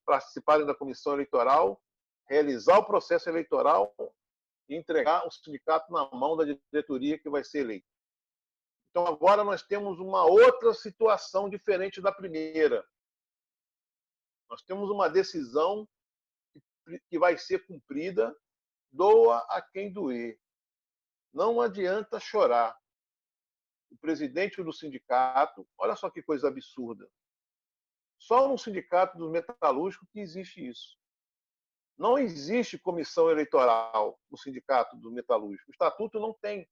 S2: participarem da comissão eleitoral, realizar o processo eleitoral e entregar o sindicato na mão da diretoria que vai ser eleita. Então, agora nós temos uma outra situação diferente da primeira. Nós temos uma decisão que vai ser cumprida, doa a quem doer. Não adianta chorar. O presidente do sindicato, olha só que coisa absurda, só no sindicato dos metalúrgicos que existe isso. Não existe comissão eleitoral no sindicato dos metalúrgicos. O estatuto não tem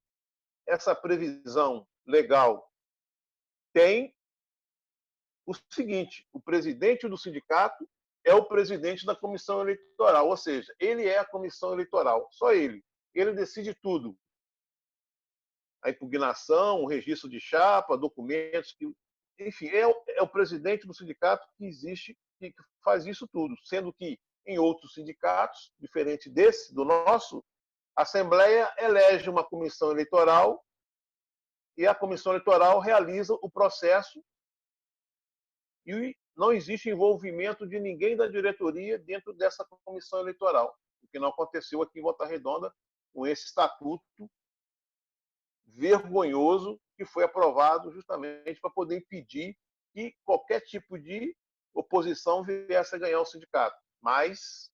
S2: essa previsão legal. Tem o seguinte: o presidente do sindicato é o presidente da comissão eleitoral, ou seja, ele é a comissão eleitoral, só ele. Ele decide tudo. A impugnação, o registro de chapa, documentos que... Enfim, é o presidente do sindicato que existe, que faz isso tudo, sendo que em outros sindicatos, diferente desse, do nosso, a Assembleia elege uma comissão eleitoral e a comissão eleitoral realiza o processo e não existe envolvimento de ninguém da diretoria dentro dessa comissão eleitoral, o que não aconteceu aqui em Volta Redonda com esse estatuto vergonhoso que foi aprovado justamente para poder impedir que qualquer tipo de oposição viesse a ganhar o sindicato. Mas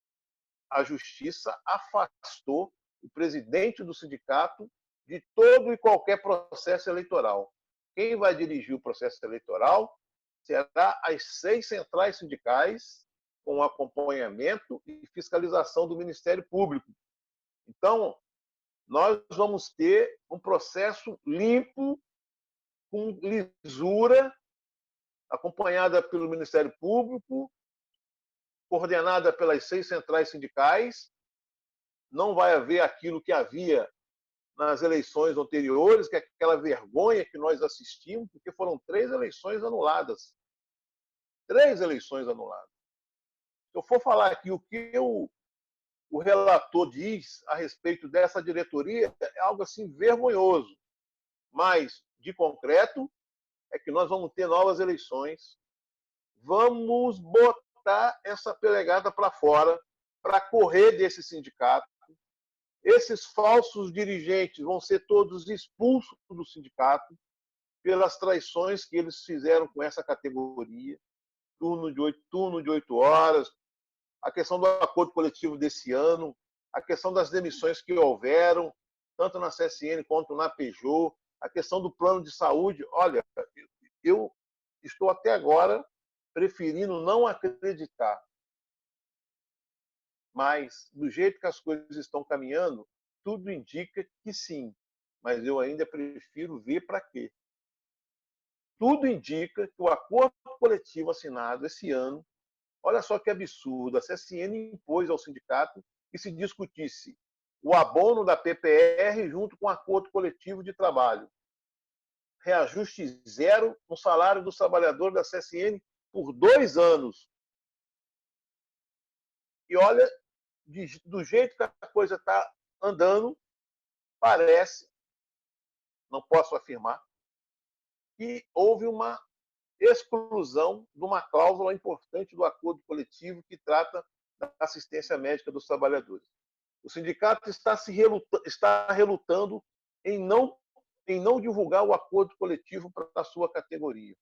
S2: a justiça afastou o presidente do sindicato de todo e qualquer processo eleitoral. Quem vai dirigir o processo eleitoral será as 6 centrais sindicais, com acompanhamento e fiscalização do Ministério Público. Então, nós vamos ter um processo limpo, com lisura, acompanhada pelo Ministério Público, coordenada pelas 6 centrais sindicais. Não vai haver aquilo que havia nas eleições anteriores, que é aquela vergonha que nós assistimos, porque foram 3 eleições anuladas. 3 eleições anuladas. Se eu for falar aqui o que o relator diz a respeito dessa diretoria, é algo assim vergonhoso. Mas, de concreto, é que nós vamos ter novas eleições, vamos botar essa pelegada para fora, para correr desse sindicato. Esses falsos dirigentes vão ser todos expulsos do sindicato pelas traições que eles fizeram com essa categoria, turno de 8 horas, a questão do acordo coletivo desse ano, a questão das demissões que houveram, tanto na CSN quanto na Peugeot, a questão do plano de saúde. Olha, eu estou até agora preferindo não acreditar. Mas, do jeito que as coisas estão caminhando, tudo indica que sim. Mas eu ainda prefiro ver para quê. Tudo indica que o acordo coletivo assinado esse ano, olha só que absurdo, a CSN impôs ao sindicato que se discutisse o abono da PPR junto com o acordo coletivo de trabalho. Reajuste zero no salário dos trabalhadores da CSN por 2 anos. E olha, do jeito que a coisa está andando, parece, não posso afirmar, que houve uma exclusão de uma cláusula importante do acordo coletivo que trata da assistência médica dos trabalhadores. O sindicato está relutando em não divulgar o acordo coletivo para a sua categoria,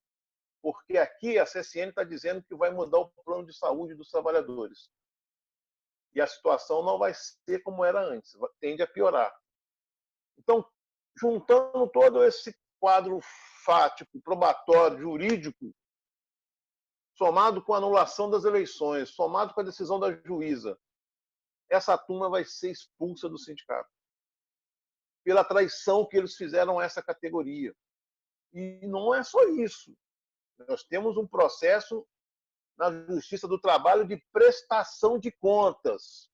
S2: porque aqui a CSN está dizendo que vai mudar o plano de saúde dos trabalhadores. E a situação não vai ser como era antes, tende a piorar. Então, juntando todo esse quadro fático, probatório, jurídico, somado com a anulação das eleições, somado com a decisão da juíza, essa turma vai ser expulsa do sindicato pela traição que eles fizeram a essa categoria. E não é só isso. Nós temos um processo na Justiça do Trabalho de prestação de contas.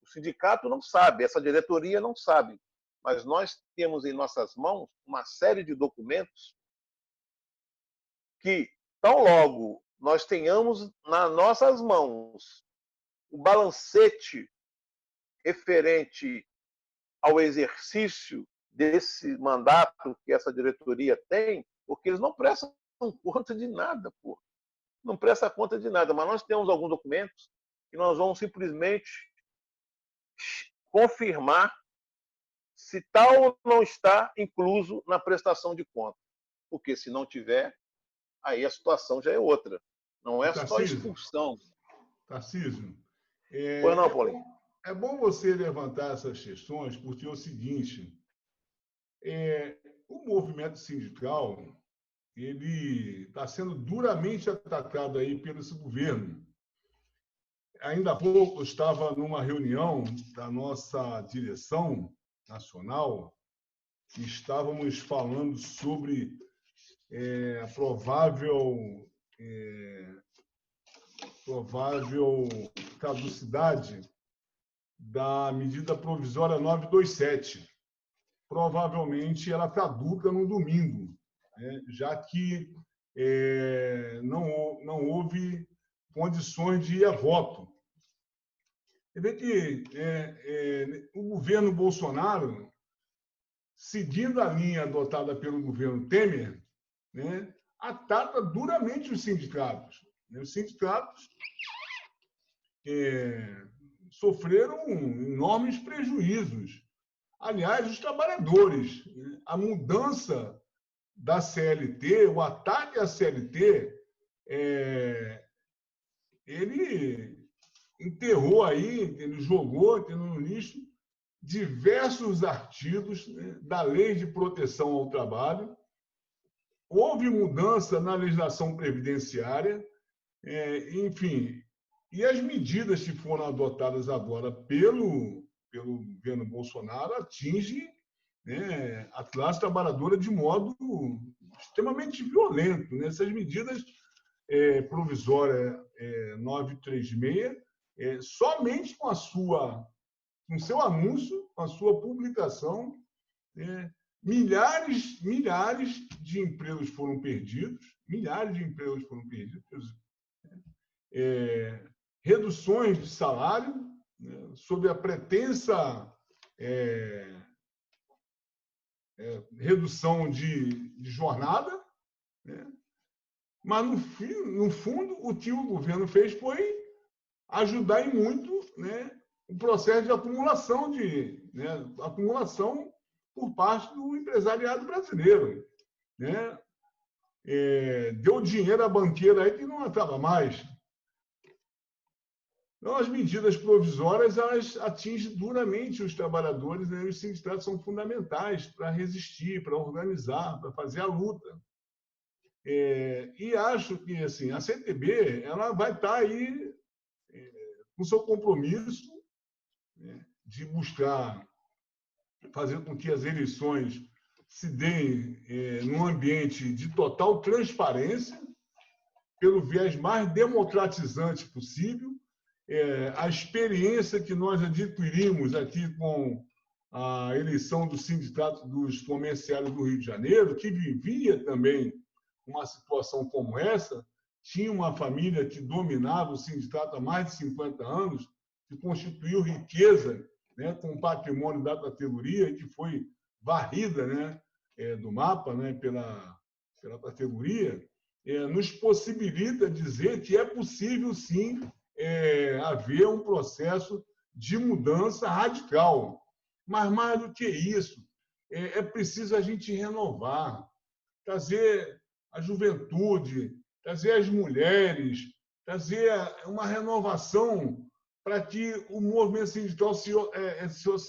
S2: O sindicato não sabe, essa diretoria não sabe, mas nós temos em nossas mãos uma série de documentos que, tão logo nós tenhamos nas nossas mãos o balancete referente ao exercício desse mandato que essa diretoria tem, porque eles não prestam conta de nada, pô. Não presta conta de nada, mas nós temos alguns documentos que nós vamos simplesmente confirmar se tal ou não está incluso na prestação de conta. Porque se não tiver, aí a situação já é outra. Não é só expulsão.
S1: Tarcísio,
S2: Pois não, Paulinho?
S1: é bom você levantar essas questões, porque é o seguinte, o movimento sindical ele está sendo duramente atacado aí pelo esse governo. Ainda há pouco eu estava numa reunião da nossa direção nacional e estávamos falando sobre a provável caducidade da medida provisória 927. Provavelmente ela caduca no domingo, né? Já que não houve condições de ir a voto. Você vê que o governo Bolsonaro, seguindo a linha adotada pelo governo Temer, né, ataca duramente os sindicatos. Os sindicatos sofreram enormes prejuízos. Aliás, os trabalhadores. A mudança da CLT, o ataque à CLT, ele enterrou aí, ele jogou no lixo diversos artigos, né, da Lei de Proteção ao Trabalho. Houve mudança na legislação previdenciária, enfim, e as medidas que foram adotadas agora pelo governo Bolsonaro atingem, né, a classe trabalhadora de modo extremamente violento, né? Essas medidas provisórias 936, somente com a sua com seu anúncio, com a sua publicação, milhares de empregos foram perdidos, reduções de salário, né, sob a pretensa redução de jornada, né? Mas, no fundo, o que o governo fez foi ajudar em muito, né, o processo de acumulação, acumulação por parte do empresariado brasileiro, né? Deu dinheiro à banqueira aí que não acaba mais. Então, as medidas provisórias elas atingem duramente os trabalhadores, né? Os sindicatos são fundamentais para resistir, para organizar, para fazer a luta. E acho que assim, a CTB ela vai estar aí com seu compromisso, né, de buscar fazer com que as eleições se deem num ambiente de total transparência, pelo viés mais democratizante possível. A experiência que nós adquirimos aqui com a eleição do Sindicato dos Comerciários do Rio de Janeiro, que vivia também uma situação como essa, tinha uma família que dominava o sindicato há mais de 50 anos, que constituiu riqueza, né, com o patrimônio da categoria, que foi varrida, né, do mapa, né, pela categoria, nos possibilita dizer que é possível, sim, haver um processo de mudança radical. Mas, mais do que isso, é preciso a gente renovar, trazer a juventude, trazer as mulheres, trazer uma renovação para que o movimento sindical se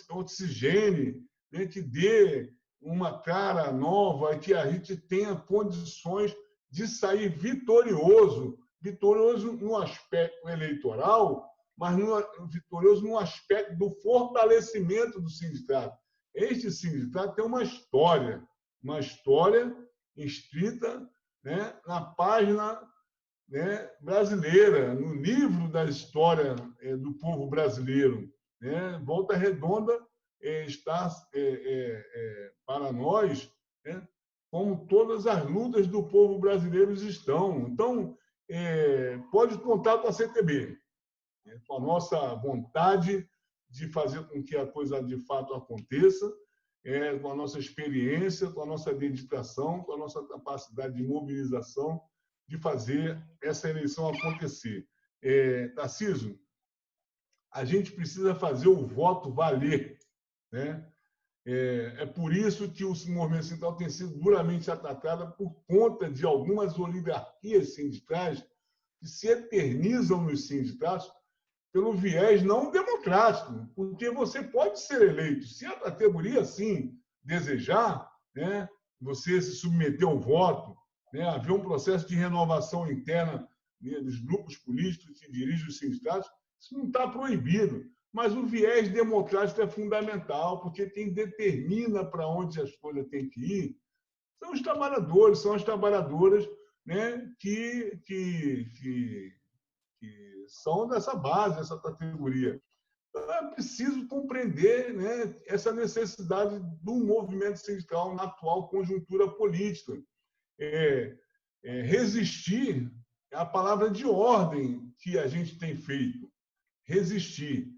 S1: oxigene, né, que dê uma cara nova, que a gente tenha condições de sair vitorioso no aspecto eleitoral, mas vitorioso no aspecto do fortalecimento do sindicato. Este sindicato tem uma história inscrita, né, na página, né, brasileira, no livro da história do povo brasileiro, né? Volta Redonda está para nós, né, como todas as lutas do povo brasileiro estão. Então, pode contar com a CTB, né, com a nossa vontade de fazer com que a coisa de fato aconteça, com a nossa experiência, com a nossa dedicação, com a nossa capacidade de mobilização, de fazer essa eleição acontecer. Tarcísio, a gente precisa fazer o voto valer, né? Por isso que o movimento sindical tem sido duramente atacado por conta de algumas oligarquias sindicais que se eternizam nos sindicatos pelo viés não democrático, porque você pode ser eleito, se a categoria assim desejar, né, você se submeter ao voto, né, haver um processo de renovação interna, né, dos grupos políticos que dirigem os sindicatos, isso não está proibido. Mas o viés democrático é fundamental, porque quem determina para onde as coisas têm que ir são os trabalhadores, são as trabalhadoras, né, que são dessa base, dessa categoria. Então, é preciso compreender, né, essa necessidade do movimento sindical na atual conjuntura política. Resistir é a palavra de ordem que a gente tem feito. Resistir.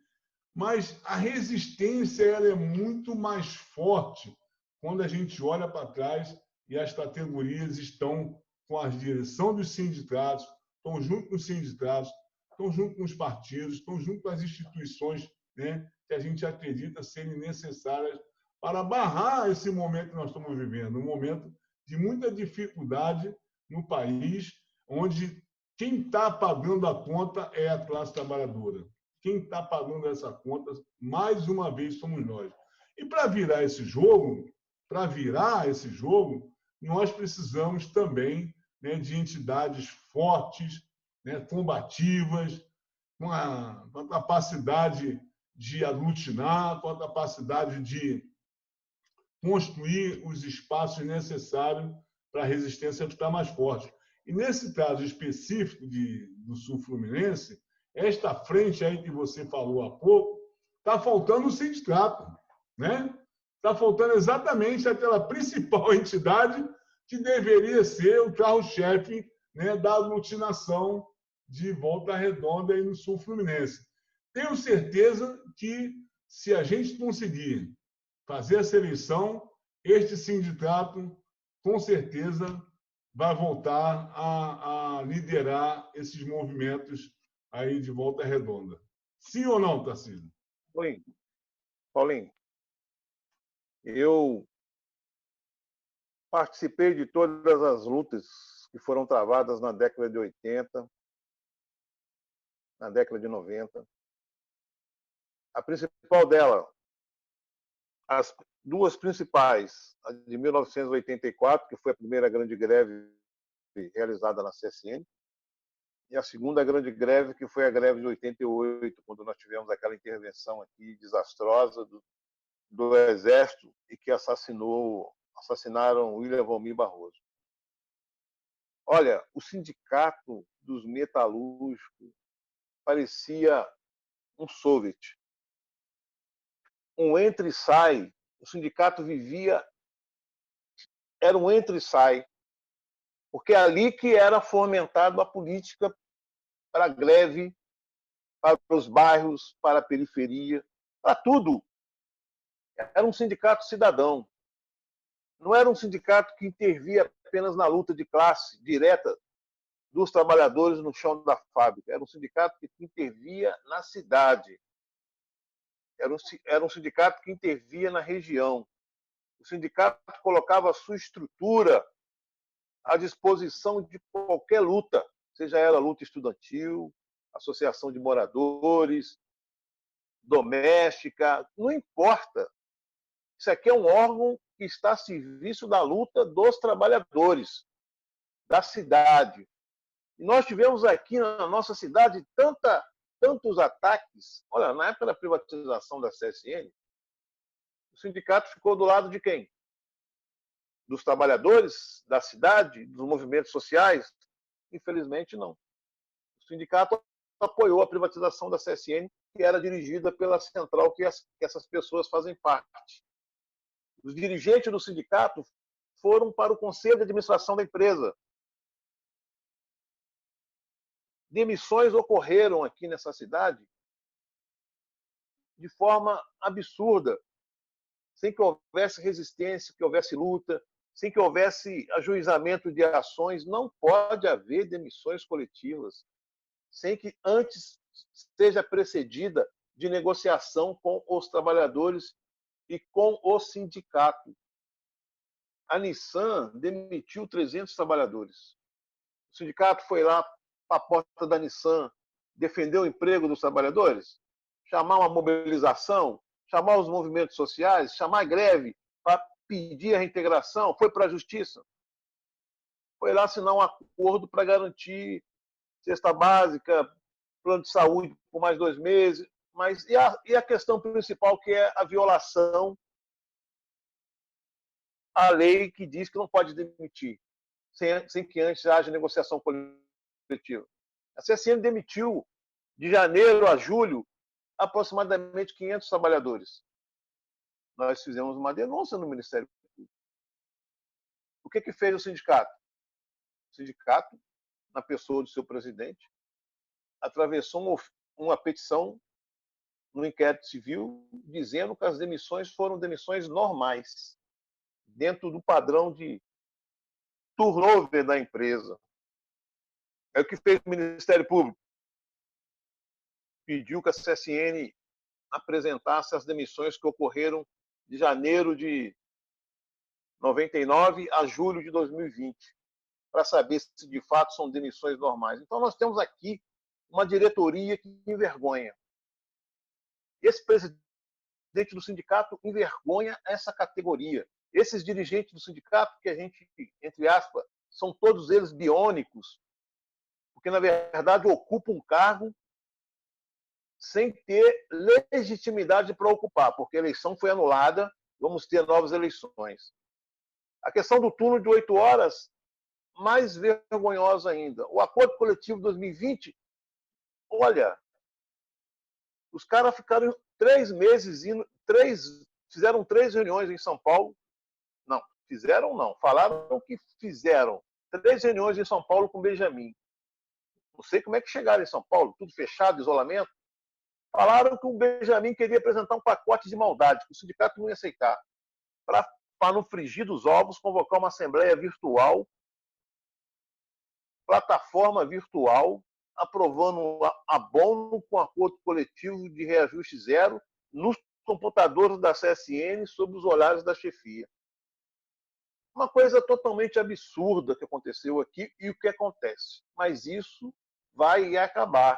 S1: Mas a resistência ela é muito mais forte quando a gente olha para trás e as categorias estão com a direção dos sindicatos, estão junto com os sindicatos, estão junto com os partidos, estão junto com as instituições, né, que a gente acredita serem necessárias para barrar esse momento que nós estamos vivendo, um momento de muita dificuldade no país, onde quem está pagando a conta é a classe trabalhadora. Quem está pagando essa conta, mais uma vez, somos nós. E para virar esse jogo, nós precisamos também, né, de entidades fortes, né, combativas, com a capacidade de aglutinar, com a capacidade de construir os espaços necessários para a resistência ficar mais forte. E nesse caso específico do Sul Fluminense, esta frente aí que você falou há pouco, está faltando o sindicato, né? Está faltando exatamente aquela principal entidade que deveria ser o carro-chefe, né, da aglutinação de Volta Redonda e no Sul Fluminense. Tenho certeza que, se a gente conseguir fazer essa eleição, este sindicato, com certeza, vai voltar a liderar esses movimentos aí de Volta Redonda. Sim ou não, Tarcísio?
S2: Paulinho, eu participei de todas as lutas que foram travadas na década de 80, na década de 90. A principal dela, as duas principais, a de 1984, que foi a primeira grande greve realizada na CSN, e a segunda grande greve, que foi a greve de 88, quando nós tivemos aquela intervenção aqui desastrosa do Exército e que assassinaram William Valmir Barroso. Olha, o sindicato dos metalúrgicos parecia um soviet. Um entra e sai. O sindicato vivia... Era um entra e sai. Porque é ali que era fomentada a política para a greve, para os bairros, para a periferia, para tudo. Era um sindicato cidadão. Não era um sindicato que intervia apenas na luta de classe direta dos trabalhadores no chão da fábrica. Era um sindicato que intervia na cidade. Era um sindicato que intervia na região. O sindicato colocava a sua estrutura à disposição de qualquer luta, seja ela luta estudantil, associação de moradores, doméstica, não importa. Isso aqui é um órgão que está a serviço da luta dos trabalhadores, da cidade. E nós tivemos aqui na nossa cidade tantos ataques. Olha, na época da privatização da CSN, o sindicato ficou do lado de quem? Dos trabalhadores da cidade, dos movimentos sociais? Infelizmente, não. O sindicato apoiou a privatização da CSN, que era dirigida pela central que essas pessoas fazem parte. Os dirigentes do sindicato foram para o conselho de administração da empresa. Demissões ocorreram aqui nessa cidade de forma absurda, sem que houvesse resistência, que houvesse luta, sem que houvesse ajuizamento de ações. Não pode haver demissões coletivas sem que antes seja precedida de negociação com os trabalhadores e com o sindicato. A Nissan demitiu 300 trabalhadores. O sindicato foi lá para a porta da Nissan defender o emprego dos trabalhadores, chamar uma mobilização, chamar os movimentos sociais, chamar a greve para pedir a reintegração, foi para a justiça. Foi lá assinar um acordo para garantir cesta básica, plano de saúde por mais 2 meses. Mas e a questão principal, que é a violação à lei que diz que não pode demitir sem que antes haja negociação coletiva. A CSN demitiu, de janeiro a julho, aproximadamente 500 trabalhadores. Nós fizemos uma denúncia no Ministério Público. O que fez o sindicato? O sindicato, na pessoa do seu presidente, atravessou uma petição no inquérito civil dizendo que as demissões foram demissões normais, dentro do padrão de turnover da empresa. É o que fez o Ministério Público. Pediu que a CSN apresentasse as demissões que ocorreram de janeiro de 99 a julho de 2020, para saber se de fato são demissões normais. Então nós temos aqui uma diretoria que envergonha. Esse presidente do sindicato envergonha essa categoria. Esses dirigentes do sindicato, que a gente, entre aspas, são todos eles biônicos, porque, na verdade, ocupam um cargo sem ter legitimidade para ocupar, porque a eleição foi anulada, vamos ter novas eleições. A questão do turno de 8 horas, mais vergonhosa ainda. O acordo coletivo de 2020, olha, os caras ficaram 3 meses indo, fizeram 3 reuniões em São Paulo. Não, fizeram não. Falaram que fizeram 3 reuniões em São Paulo com o Benjamin. Não sei como é que chegaram em São Paulo, tudo fechado, isolamento. Falaram que o Benjamin queria apresentar um pacote de maldade, que o sindicato não ia aceitar. Para no frigir dos ovos, convocar uma assembleia virtual, plataforma virtual, aprovando abono com acordo coletivo de reajuste zero nos computadores da CSN sob os olhares da chefia. Uma coisa totalmente absurda que aconteceu aqui e o que acontece. Mas isso vai acabar,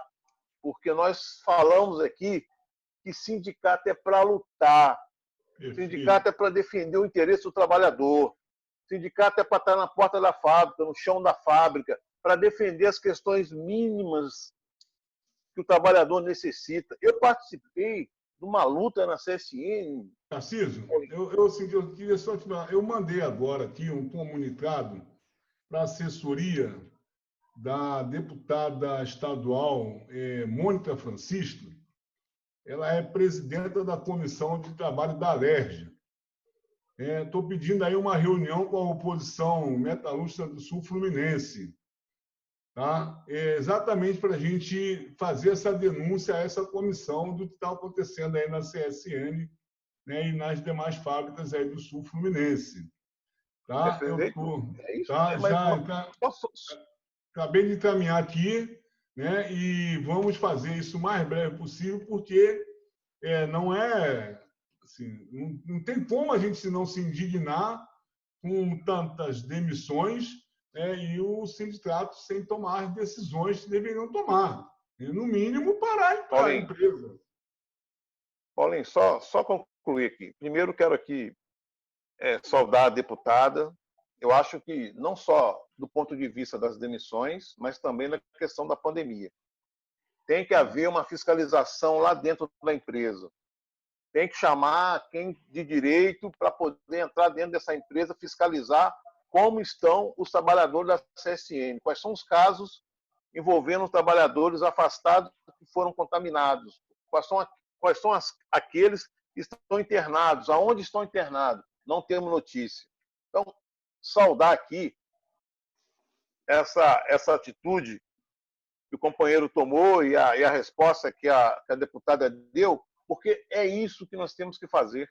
S2: porque nós falamos aqui que sindicato é para lutar, sindicato é para defender o interesse do trabalhador, sindicato é para estar na porta da fábrica, no chão da fábrica, para defender as questões mínimas que o trabalhador necessita. Eu participei de uma luta na CSN.
S1: Tarcísio, eu queria só te falar, eu mandei agora aqui um comunicado para a assessoria da deputada estadual Mônica Francisco. Ela é presidenta da Comissão de Trabalho da Alerj. Estou pedindo aí uma reunião com a oposição metalúrgica do Sul Fluminense, tá? Exatamente para a gente fazer essa denúncia a essa comissão do que está acontecendo aí na CSN, né, e nas demais fábricas aí do Sul Fluminense. Tá? Acabei de encaminhar aqui, né, e vamos fazer isso o mais breve possível, porque não é assim, não tem como a gente não se indignar com tantas demissões, e o sindicato sem tomar as decisões que deveriam tomar. No mínimo, parar a empresa.
S2: Paulinho, só concluir aqui. Primeiro, quero aqui saudar a deputada. Eu acho que não só do ponto de vista das demissões, mas também na questão da pandemia. Tem que haver uma fiscalização lá dentro da empresa. Tem que chamar quem de direito para poder entrar dentro dessa empresa, fiscalizar como estão os trabalhadores da CSN, quais são os casos envolvendo os trabalhadores afastados que foram contaminados, quais são aqueles que estão internados, aonde estão internados, não temos notícia. Então, saudar aqui essa atitude que o companheiro tomou e a resposta que a deputada deu, porque é isso que nós temos que fazer.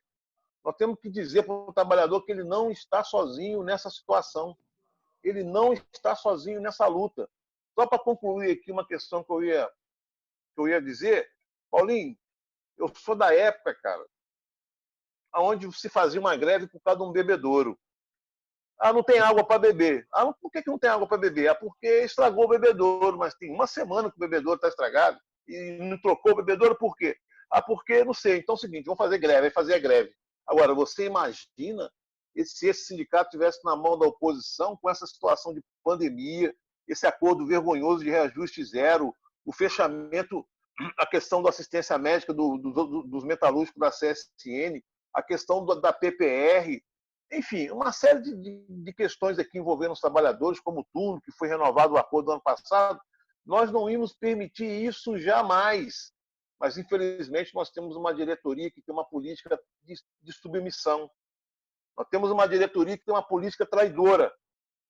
S2: Nós temos que dizer para o trabalhador que ele não está sozinho nessa situação. Ele não está sozinho nessa luta. Só para concluir aqui uma questão que eu ia dizer, Paulinho, eu sou da época, cara, onde se fazia uma greve por causa de um bebedouro. Ah, não tem água para beber. Ah, por que não tem água para beber? Ah, porque estragou o bebedouro, mas tem uma semana que o bebedouro está estragado e não trocou o bebedouro, por quê? Ah, porque não sei. Então é o seguinte, vamos fazer greve, vai fazer a greve. Agora, você imagina se esse sindicato estivesse na mão da oposição com essa situação de pandemia, esse acordo vergonhoso de reajuste zero, o fechamento, a questão da assistência médica dos metalúrgicos da CSN, a questão da PPR, enfim, uma série de questões aqui envolvendo os trabalhadores, como tudo, que foi renovado o acordo do ano passado. Nós não íamos permitir isso jamais. Mas, infelizmente, nós temos uma diretoria que tem uma política de submissão. Nós temos uma diretoria que tem uma política traidora.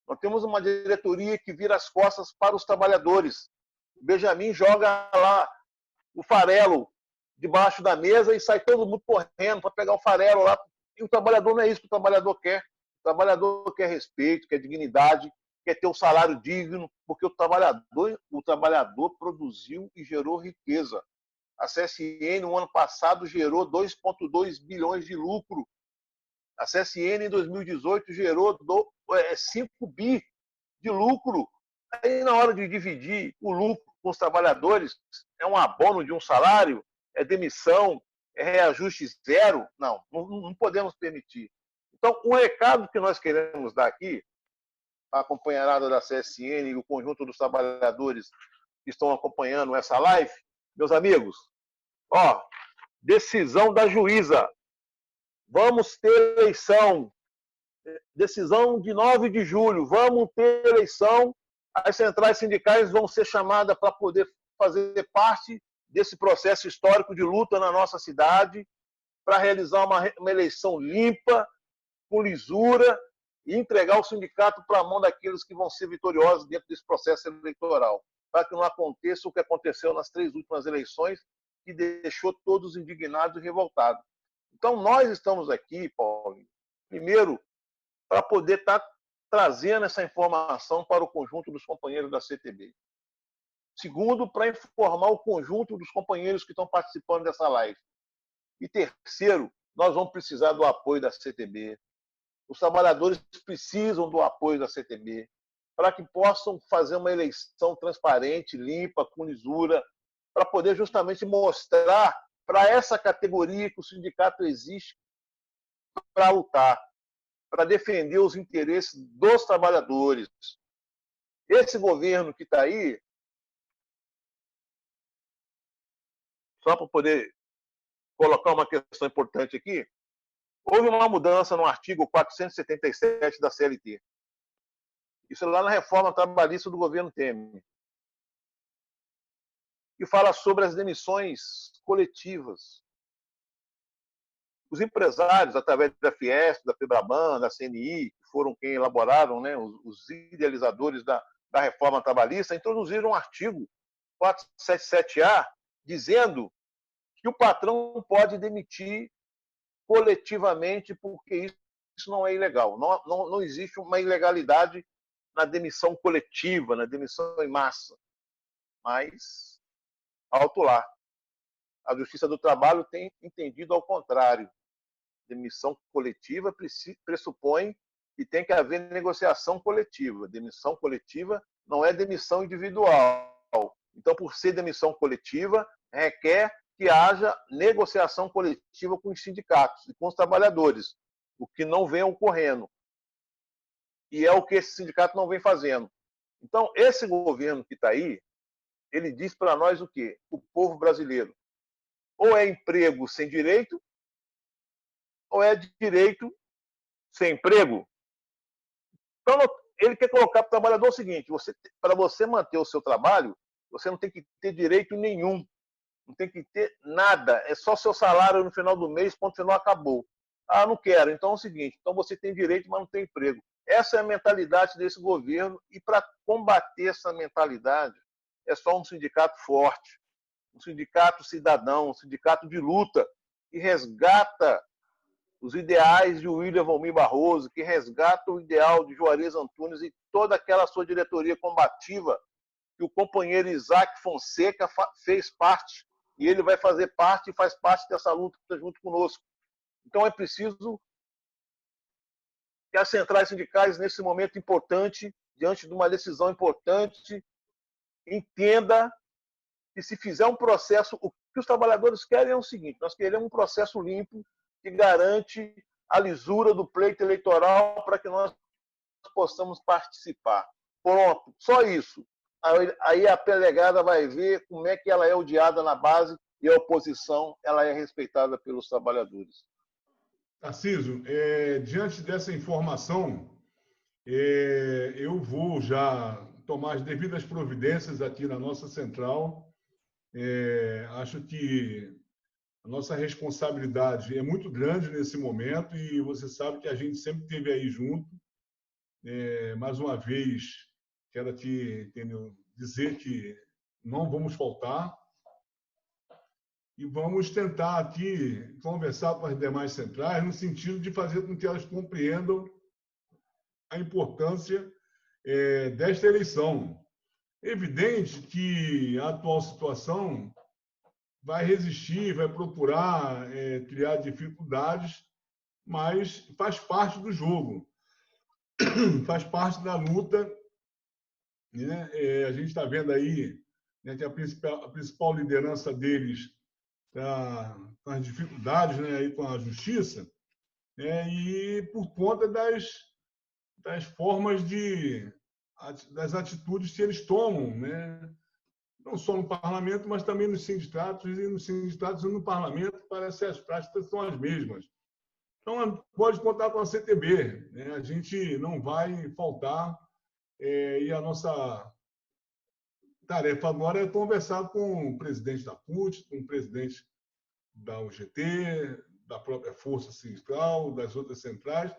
S2: Nós temos uma diretoria que vira as costas para os trabalhadores. O Benjamin joga lá o farelo debaixo da mesa e sai todo mundo correndo para pegar o farelo lá. E o trabalhador não é isso que o trabalhador quer. O trabalhador quer respeito, quer dignidade, quer ter um salário digno, porque o trabalhador produziu e gerou riqueza. A CSN, no ano passado, gerou 2,2 bilhões de lucro. A CSN, em 2018, gerou 5 bi de lucro. Aí, na hora de dividir o lucro com os trabalhadores, é um abono de um salário, é demissão, é reajuste zero? Não podemos permitir. Então, o recado que nós queremos dar aqui, a companheirada da CSN e o conjunto dos trabalhadores que estão acompanhando essa live, meus amigos, decisão da juíza. Vamos ter eleição. Decisão de 9 de julho. Vamos ter eleição. As centrais sindicais vão ser chamadas para poder fazer parte desse processo histórico de luta na nossa cidade para realizar uma eleição limpa, com lisura, e entregar o sindicato para a mão daqueles que vão ser vitoriosos dentro desse processo eleitoral, para que não aconteça o que aconteceu nas 3 últimas eleições, que deixou todos indignados e revoltados. Então, nós estamos aqui, Paulo, primeiro, para poder estar trazendo essa informação para o conjunto dos companheiros da CTB. Segundo, para informar o conjunto dos companheiros que estão participando dessa live. E terceiro, nós vamos precisar do apoio da CTB. Os trabalhadores precisam do apoio da CTB para que possam fazer uma eleição transparente, limpa, com lisura, para poder justamente mostrar para essa categoria que o sindicato existe para lutar, para defender os interesses dos trabalhadores. Esse governo que está aí, só para poder colocar uma questão importante aqui, houve uma mudança no artigo 477 da CLT. Isso é lá na reforma trabalhista do governo Temer, que fala sobre as demissões coletivas. Os empresários, através da Fiesp, da Febraban, da CNI, que foram quem elaboraram, né, os idealizadores da reforma trabalhista, introduziram um artigo 477A dizendo que o patrão não pode demitir coletivamente porque isso não é ilegal. Não existe uma ilegalidade na demissão coletiva, na demissão em massa. Mas, alto lá. A Justiça do Trabalho tem entendido ao contrário. Demissão coletiva pressupõe que tem que haver negociação coletiva. Demissão coletiva não é demissão individual. Então, por ser demissão coletiva, requer que haja negociação coletiva com os sindicatos e com os trabalhadores, o que não vem ocorrendo. E é o que esse sindicato não vem fazendo. Então, esse governo que está aí, ele diz para nós o quê? O povo brasileiro. Ou é emprego sem direito, ou é direito sem emprego. Então, ele quer colocar para o trabalhador o seguinte, para você manter o seu trabalho, você não tem que ter direito nenhum. Não tem que ter nada. É só seu salário no final do mês, ponto final, acabou. Ah, não quero. Então é o seguinte, então você tem direito, mas não tem emprego. Essa é a mentalidade desse governo e para combater essa mentalidade é só um sindicato forte, um sindicato cidadão, um sindicato de luta que resgata os ideais de William Valmir Barroso, que resgata o ideal de Juarez Antunes e toda aquela sua diretoria combativa que o companheiro Isaac Fonseca fez parte e ele vai fazer parte e faz parte dessa luta junto conosco. Então é preciso que as centrais sindicais, nesse momento importante, diante de uma decisão importante, entenda que se fizer um processo, o que os trabalhadores querem é o seguinte, nós queremos um processo limpo que garante a lisura do pleito eleitoral para que nós possamos participar. Pronto, só isso. Aí a pelegada vai ver como é que ela é odiada na base e a oposição ela é respeitada pelos trabalhadores.
S1: Tarcísio, diante dessa informação, eu vou já tomar as devidas providências aqui na nossa central. Acho que a nossa responsabilidade é muito grande nesse momento e você sabe que a gente sempre esteve aí junto. Mais uma vez, quero te dizer que não vamos faltar e vamos tentar aqui conversar com as demais centrais no sentido de fazer com que elas compreendam a importância desta eleição. É evidente que a atual situação vai resistir, vai procurar criar dificuldades, mas faz parte do jogo, faz parte da luta. Né? A gente está vendo aí, né, que a principal liderança deles está com as dificuldades, né, aí com a justiça, e por conta das formas das atitudes que eles tomam, né? Não só no parlamento, mas também nos sindicatos, e nos sindicatos e no parlamento parece que as práticas são as mesmas. Então, pode contar com a CTB, né? A gente não vai faltar e a nossa tarefa agora é conversar com o presidente da CUT, com o presidente da UGT, da própria Força Sindical, das outras centrais,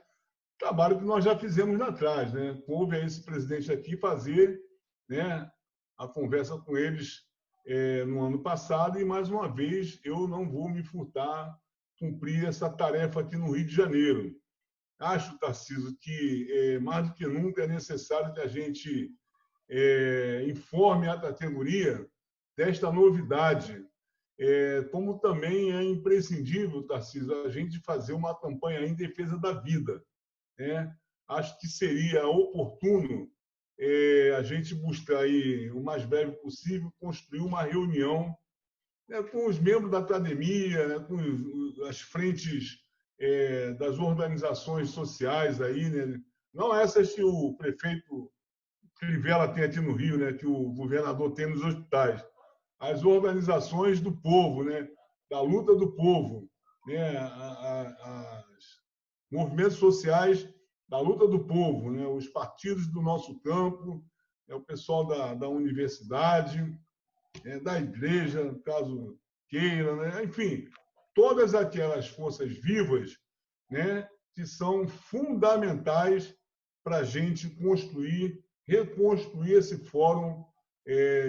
S1: trabalho que nós já fizemos lá atrás, né? Coube a esse presidente aqui fazer, né, a conversa com eles no ano passado e, mais uma vez, eu não vou me furtar cumprir essa tarefa aqui no Rio de Janeiro. Acho, Tarcísio, que mais do que nunca é necessário que a gente informe a categoria desta novidade, como também é imprescindível, Tarcísio, a gente fazer uma campanha em defesa da vida, né? Acho que seria oportuno a gente buscar aí, o mais breve possível, construir uma reunião, né, com os membros da academia, né, com as frentes das organizações sociais aí, né? Não essas que o prefeito Crivella tem aqui no Rio, né, que o governador tem nos hospitais, as organizações do povo, né, da luta do povo, né, as movimentos sociais da luta do povo, né, os partidos do nosso campo, o pessoal da universidade, da igreja, caso queira, né, enfim, todas aquelas forças vivas, né, que são fundamentais para a gente construir, reconstruir esse fórum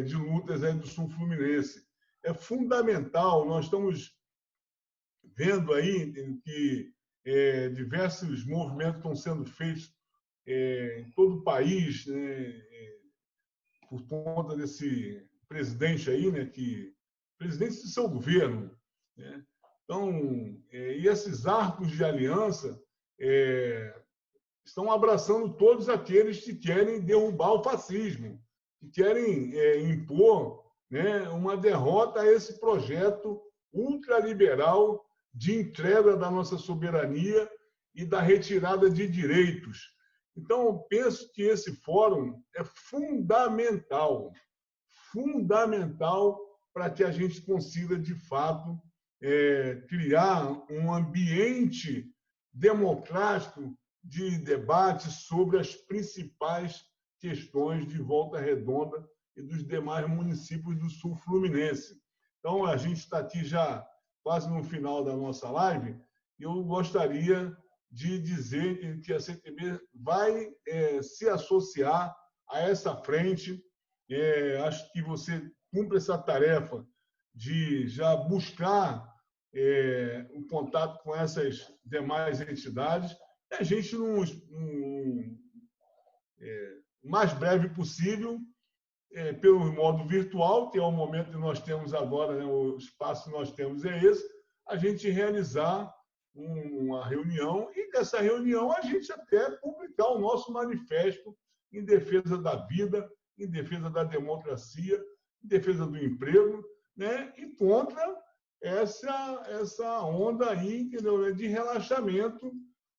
S1: de lutas aí do Sul Fluminense. É fundamental, nós estamos vendo aí que diversos movimentos estão sendo feitos em todo o país, né, por conta desse presidente aí, né, presidente do seu governo, né? Então, e esses arcos de aliança estão abraçando todos aqueles que querem derrubar o fascismo, que querem impor, né, uma derrota a esse projeto ultraliberal de entrega da nossa soberania e da retirada de direitos. Então, penso que esse fórum é fundamental, fundamental para que a gente consiga, de fato, criar um ambiente democrático de debate sobre as principais questões de Volta Redonda e dos demais municípios do Sul Fluminense. Então, a gente está aqui já quase no final da nossa live e eu gostaria de dizer que a CTB vai se associar a essa frente. Acho que você cumpre essa tarefa de já buscar o contato com essas demais entidades. A gente, no mais breve possível, pelo modo virtual, que é o momento que nós temos agora, né, o espaço que nós temos é esse, a gente realizar uma reunião e, dessa reunião, a gente até publicar o nosso manifesto em defesa da vida, em defesa da democracia, em defesa do emprego, né, e contra essa onda aí, entendeu, de relaxamento,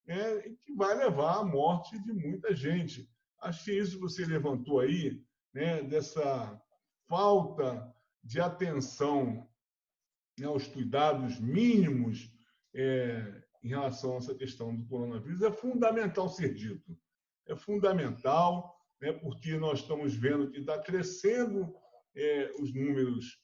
S1: né, que vai levar à morte de muita gente. Acho que isso você levantou aí, né, dessa falta de atenção, né, aos cuidados mínimos em relação a essa questão do coronavírus, é fundamental ser dito. É fundamental, né, porque nós estamos vendo que está crescendo os números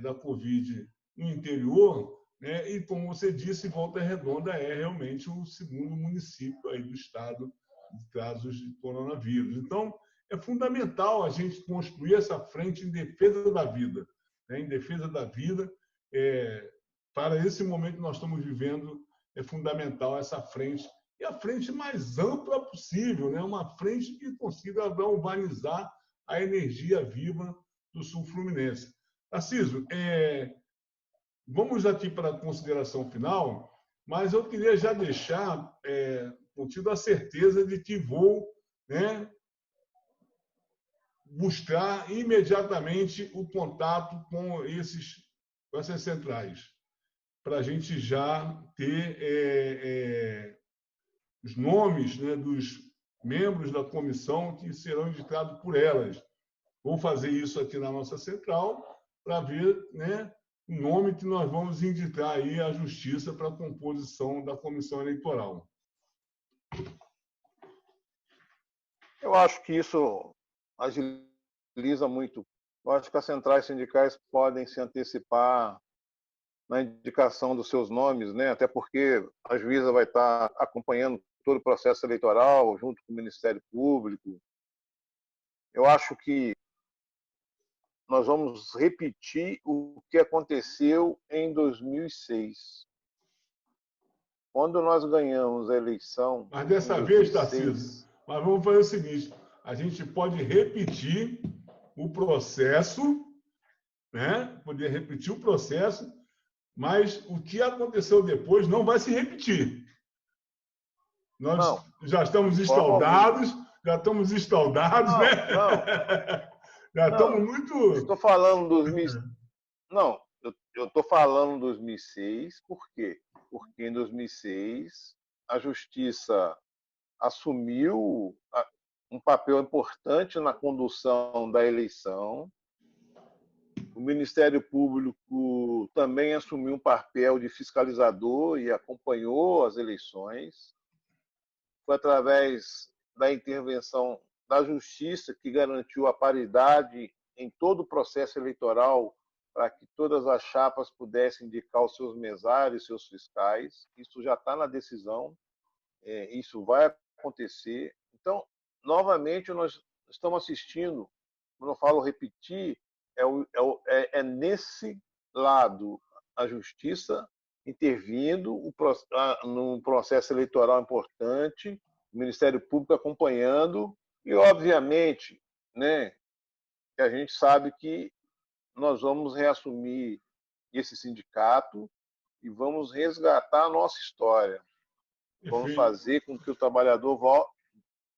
S1: da Covid no interior, né, e, como você disse, Volta Redonda é realmente o segundo município aí do estado de casos de coronavírus. Então, é fundamental a gente construir essa frente em defesa da vida, né, em defesa da vida. Para esse momento que nós estamos vivendo, é fundamental essa frente, e a frente mais ampla possível, né? Uma frente que consiga galvanizar a energia viva do Sul Fluminense. Tarcísio, vamos aqui para a consideração final, mas eu queria já deixar contido a certeza de que vou, né, buscar imediatamente o contato com essas centrais, para a gente já ter os nomes, né, dos membros da comissão que serão indicados por elas. Vou fazer isso aqui na nossa central para ver, né, o nome que nós vamos indicar aí à Justiça para a composição da comissão eleitoral.
S2: Eu acho que isso agiliza muito Eu acho que as centrais sindicais podem se antecipar na indicação dos seus nomes, né? Até porque a juíza vai estar acompanhando todo o processo eleitoral junto com o Ministério Público. Eu acho que nós vamos repetir o que aconteceu em 2006. Quando nós ganhamos a eleição
S1: Mas
S2: em
S1: dessa vez,
S2: 2006...
S1: Tarcísio, mas vamos fazer o seguinte, a gente pode repetir o processo, né? Poder repetir o processo, mas o que aconteceu depois não vai se repetir. Nós
S2: Não,
S1: já estamos
S2: de forma alguma.
S1: né? Já estamos
S2: Não,
S1: muito...
S2: estou falando 2000, não, eu estou falando 2006, por quê? Porque em 2006 a Justiça assumiu um papel importante na condução da eleição. O Ministério Público também assumiu um papel de fiscalizador e acompanhou as eleições. Foi através da intervenção da Justiça que garantiu a paridade em todo o processo eleitoral para que todas as chapas pudessem indicar os seus mesários, seus fiscais. Isso já está na decisão, isso vai acontecer. Então, novamente, nós estamos assistindo, quando eu falo repetir, é nesse lado a Justiça intervindo num processo eleitoral importante, o Ministério Público acompanhando, e, obviamente, né, que a gente sabe que nós vamos reassumir esse sindicato e vamos resgatar a nossa história. Vamos fazer com que o trabalhador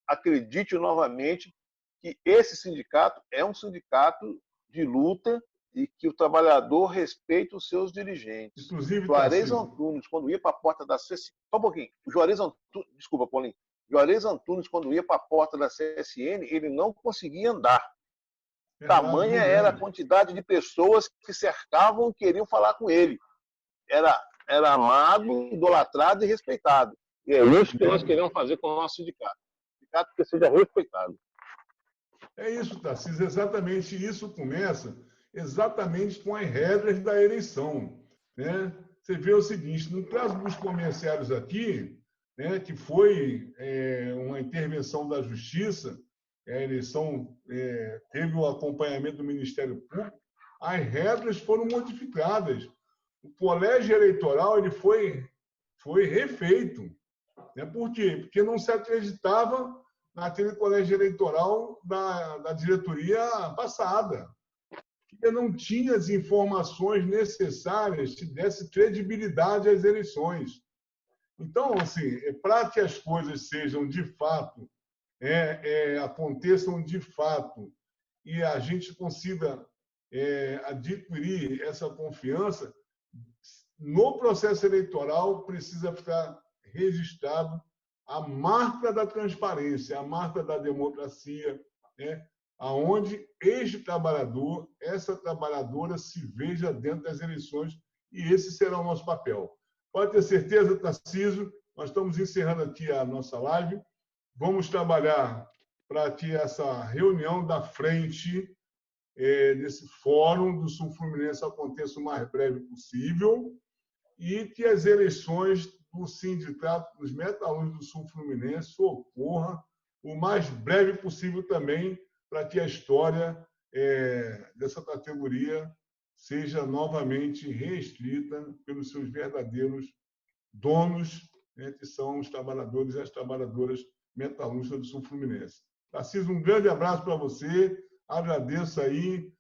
S2: acredite novamente que esse sindicato é um sindicato de luta e que o trabalhador respeita os seus dirigentes.
S1: Inclusive,
S2: Juarez Antunes, quando ia para a porta da CSN... Só um pouquinho. Desculpa, Paulinho. Juarez Antunes, quando ia para a porta da CSN, ele não conseguia andar. Tamanha era a quantidade de pessoas que cercavam e queriam falar com ele. Era amado, idolatrado e respeitado. E é isso que nós queremos fazer com o nosso sindicato. O sindicato que seja respeitado.
S1: É isso, Tarcísio, exatamente isso começa exatamente com as regras da eleição, né? Você vê o seguinte, no caso dos comerciários aqui, né, que foi uma intervenção da Justiça, a eleição teve o acompanhamento do Ministério Público, as regras foram modificadas. O colégio eleitoral ele foi refeito. Né? Por quê? Porque não se acreditava naquele colégio eleitoral da diretoria passada. Porque não tinha as informações necessárias que desse credibilidade às eleições. Então, assim, para que as coisas sejam de fato, aconteçam de fato, e a gente consiga adquirir essa confiança, no processo eleitoral precisa ficar registrado a marca da transparência, a marca da democracia, né? Aonde este trabalhador, essa trabalhadora se veja dentro das eleições, e esse será o nosso papel. Pode ter certeza, Tarcísio, nós estamos encerrando aqui a nossa live. Vamos trabalhar para que essa reunião da frente desse fórum do Sul Fluminense aconteça o mais breve possível e que as eleições do Sindicato dos Metalúrgicos do Sul Fluminense ocorra o mais breve possível também, para que a história dessa categoria seja novamente reescrita pelos seus verdadeiros donos, né, que são os trabalhadores e as trabalhadoras metalúrgicas do Sul Fluminense. Tarcísio, um grande abraço para você, agradeço aí,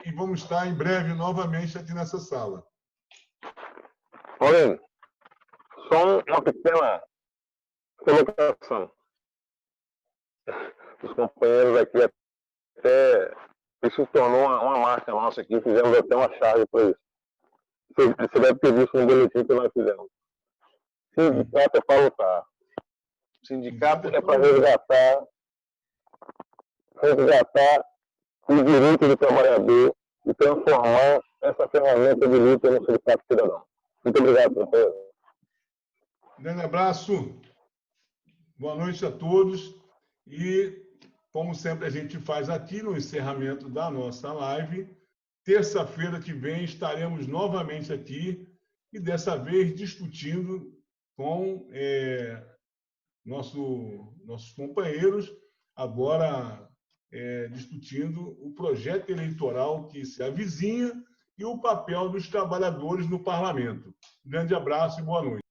S1: e vamos estar em breve novamente aqui nessa sala.
S2: Paulinho, só uma pequena colocação. Os companheiros aqui até... Isso tornou uma marca nossa aqui, fizemos até uma charge para isso. Você deve ter visto um boletim que nós fizemos. Sindicato é para lutar. Sindicato é para resgatar o direito do trabalhador e transformar essa ferramenta de luta no sindicato cidadão. Muito obrigado, professor.
S1: Grande abraço. Boa noite a todos. E como sempre a gente faz aqui no encerramento da nossa live, terça-feira que vem estaremos novamente aqui e dessa vez discutindo com nossos companheiros, agora discutindo o projeto eleitoral que se avizinha e o papel dos trabalhadores no parlamento. Grande abraço e boa noite.